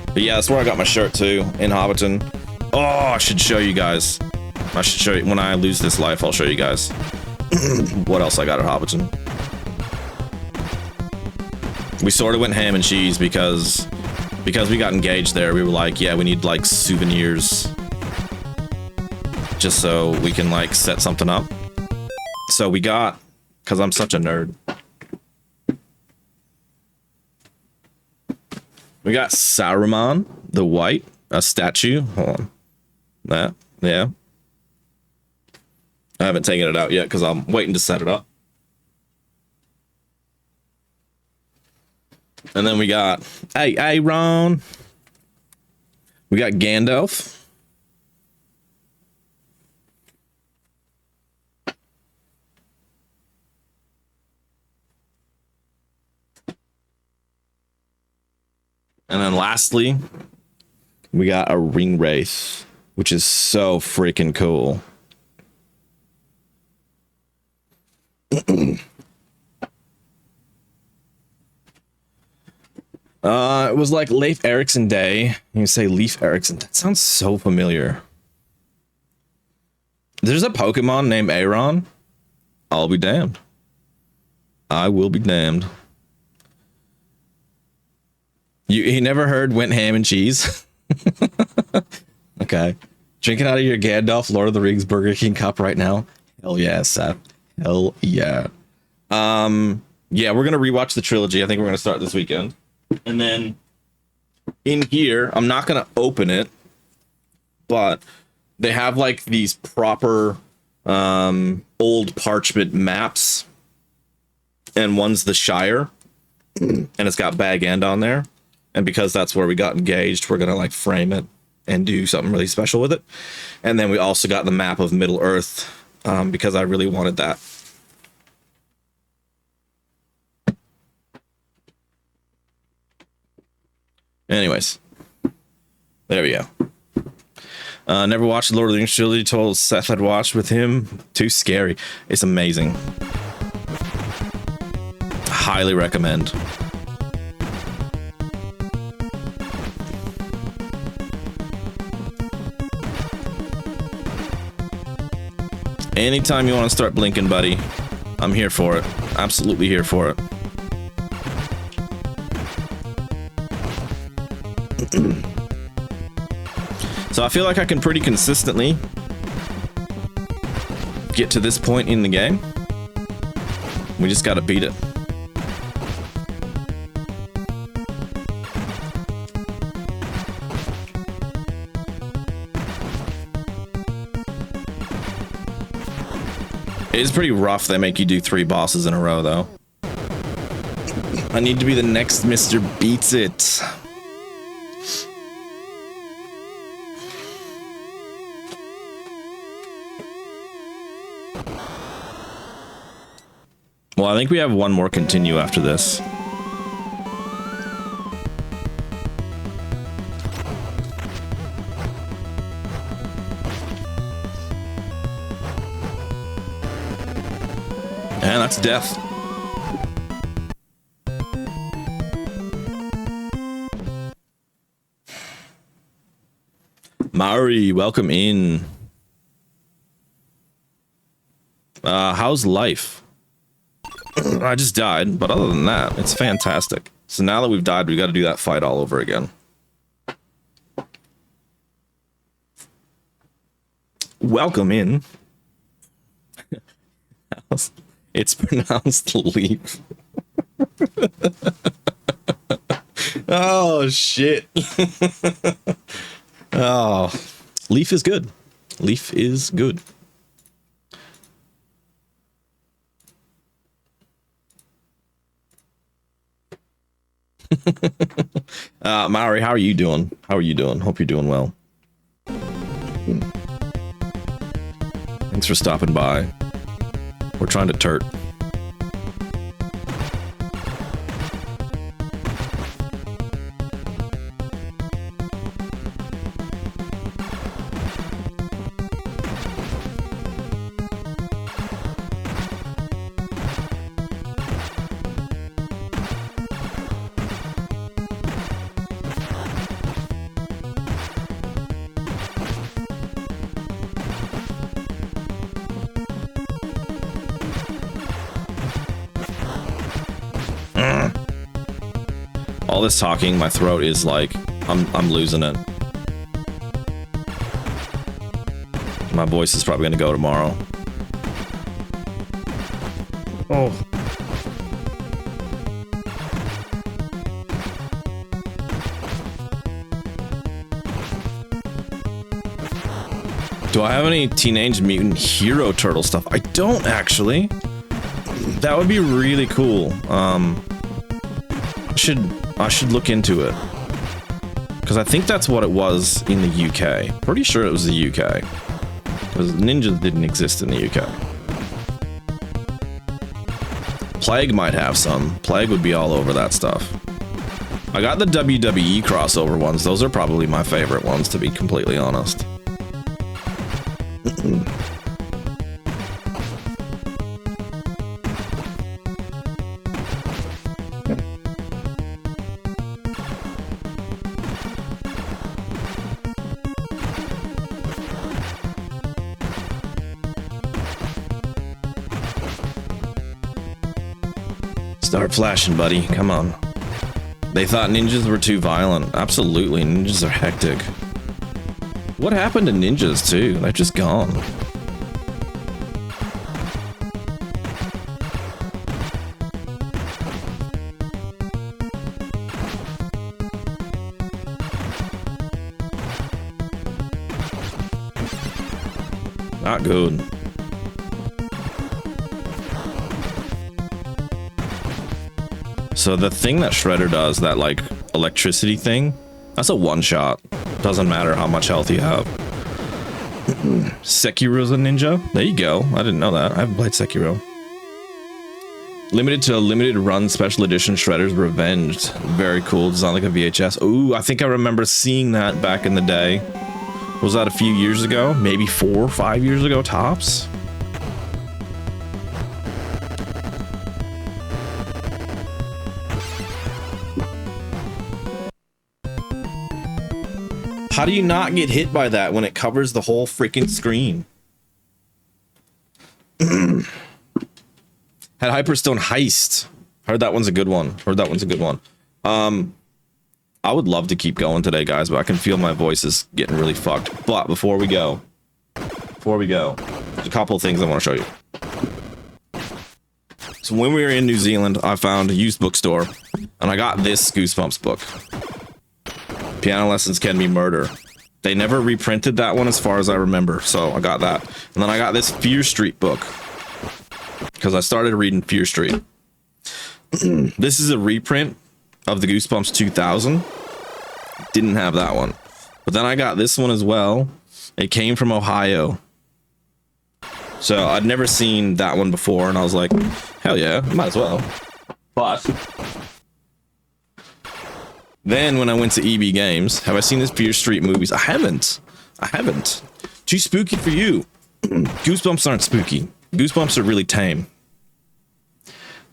But yeah, that's where I got my shirt too, in Hobbiton. Oh, I should show you guys. I should show you when I lose this life. I'll show you guys what else I got at Hobbiton. We sort of went ham and cheese because we got engaged there. We were like, yeah, we need like souvenirs just so we can like set something up. So we got, because I'm such a nerd, we got Saruman the White, a statue. Hold on. That, yeah. I haven't taken it out yet because I'm waiting to set it up. And then we got Aaron. We got Gandalf. And then lastly, we got a ring wraith, which is so freaking cool. It was like Leif Erikson Day. You say Leif Erikson. That sounds so familiar. There's a Pokemon named Aaron. I'll be damned. I will be damned. You never heard Went Ham and Cheese? Okay. Drinking out of your Gandalf Lord of the Rings Burger King cup right now? Hell yeah, Seth. Hell yeah. Yeah, we're gonna rewatch the trilogy. I think we're gonna start this weekend. And then in here, I'm not gonna open it, but they have like these proper old parchment maps, and one's the Shire, and it's got Bag End on there. And because that's where we got engaged, we're gonna like frame it and do something really special with it. And then we also got the map of Middle Earth, because I really wanted that. Anyways, there we go. Never watched the Lord of the Rings trilogy. Told Seth I'd watch with him. Too scary. It's amazing. Highly recommend. Anytime you want to start blinking, buddy, I'm here for it. Absolutely here for it. So I feel like I can pretty consistently get to this point in the game. We just got to beat it. It is pretty rough. They make you do 3 bosses in a row, though. I need to be the next Mr. Beats It. Well, I think we have one more continue after this. And that's death. Mari, welcome in. How's life? I just died, but other than that, it's fantastic. So now that we've died, we got to do that fight all over again. Welcome in. It's pronounced leaf. Oh, shit. Oh, leaf is good. Leaf is good. Maori, how are you doing? How are you doing? Hope you're doing well. Thanks for stopping by. We're trying to turt. All this talking, my throat is like, I'm losing it. My voice is probably gonna go tomorrow. Oh. Do I have any Teenage Mutant Hero Turtle stuff? I don't actually. That would be really cool. I should look into it. Because I think that's what it was in the UK. Pretty sure it was the UK. Because ninjas didn't exist in the UK. Plague might have some. Plague would be all over that stuff. I got the WWE crossover ones. Those are probably my favorite ones, to be completely honest. Start flashing, buddy. Come on. They thought ninjas were too violent. Absolutely, ninjas are hectic. What happened to ninjas, too? They're just gone. Not good. So the thing that Shredder does, that like electricity thing, that's a one-shot. Doesn't matter how much health you have. Sekiro's a ninja? There you go. I didn't know that. I haven't played Sekiro. Limited to a limited run special edition Shredder's Revenged. Very cool. Designed like a VHS. Ooh, I think I remember seeing that back in the day. Was that a few years ago? Maybe 4 or 5 years ago, tops? How do you not get hit by that when it covers the whole freaking screen? Had Hyperstone Heist. Heard that one's a good one. I would love to keep going today, guys, but I can feel my voice is getting really fucked. But before we go, there's a couple of things I want to show you. So when we were in New Zealand, I found a used bookstore, and I got this Goosebumps book. Piano Lessons Can Be Murder. They never reprinted that one as far as I remember, so I got that. And then I got this Fear Street book, because I started reading Fear Street. This is a reprint of the Goosebumps 2000. Didn't have that one. But then I got this one as well. It came from Ohio. So I'd never seen that one before, and I was like, hell yeah, might as well. But then when I went to EB Games, have I seen this Fear Street movies? I haven't. Too spooky for you. Goosebumps aren't spooky. Goosebumps are really tame.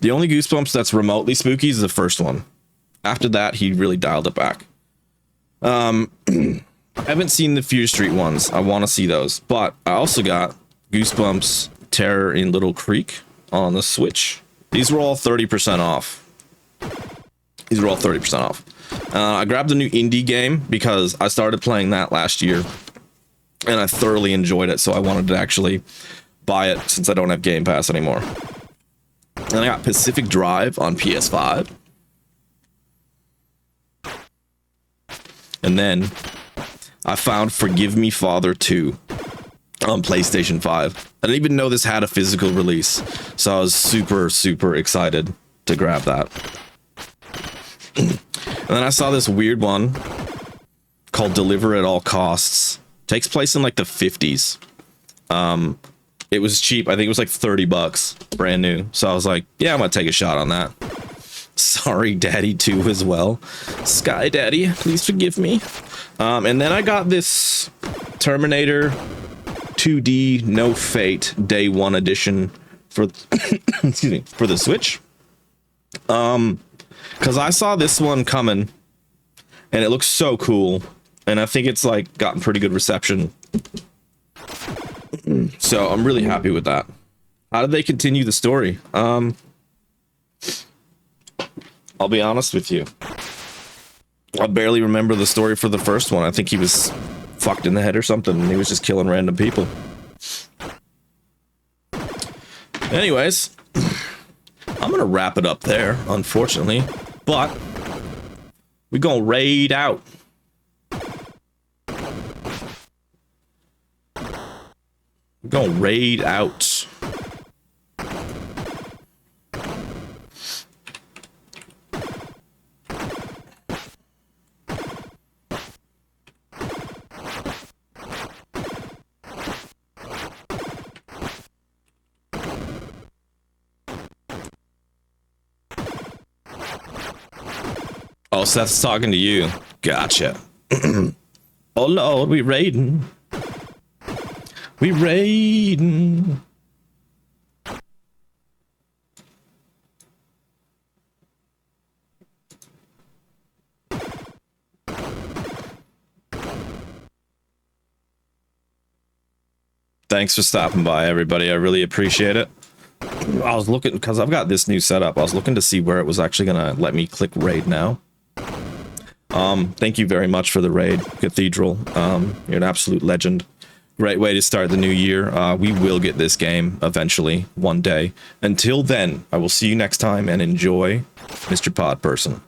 The only Goosebumps that's remotely spooky is the first one. After that, he really dialed it back. I haven't seen the Fear Street ones. I want to see those. But I also got Goosebumps Terror in Little Creek on the Switch. These were all 30% off. I grabbed a new indie game because I started playing that last year and I thoroughly enjoyed it, so I wanted to actually buy it since I don't have Game Pass anymore. And I got Pacific Drive on PS5. And then I found Forgive Me Father 2 on PlayStation 5. I didn't even know this had a physical release, so I was super, super excited to grab that. And then I saw this weird one called Deliver at All Costs. Takes place in like the 50s. It was cheap. I think it was like $30, brand new. So I was like, yeah, I'm gonna take a shot on that. Sorry, Daddy 2 as well. Sky Daddy, please forgive me. And then I got this Terminator 2D No Fate Day 1 edition for excuse me, for the Switch. Because I saw this one coming, and it looks so cool, and I think it's like gotten pretty good reception. So I'm really happy with that. How did they continue the story? I'll be honest with you. I barely remember the story for the first one. I think he was fucked in the head or something, and he was just killing random people. Anyways, I'm gonna wrap it up there, unfortunately. But we're gonna raid out. Gonna raid out. Oh, Seth's talking to you. Gotcha. Oh Lord, we raiding. We raiding. Thanks for stopping by, everybody. I really appreciate it. I was looking, because I've got this new setup. I was looking to see where it was actually going to let me click raid now. Thank you very much for the raid, Cathedral. You're an absolute legend. Great way to start the new year. We will get this game eventually, one day. Until then, I will see you next time and enjoy Mr. Pod Person.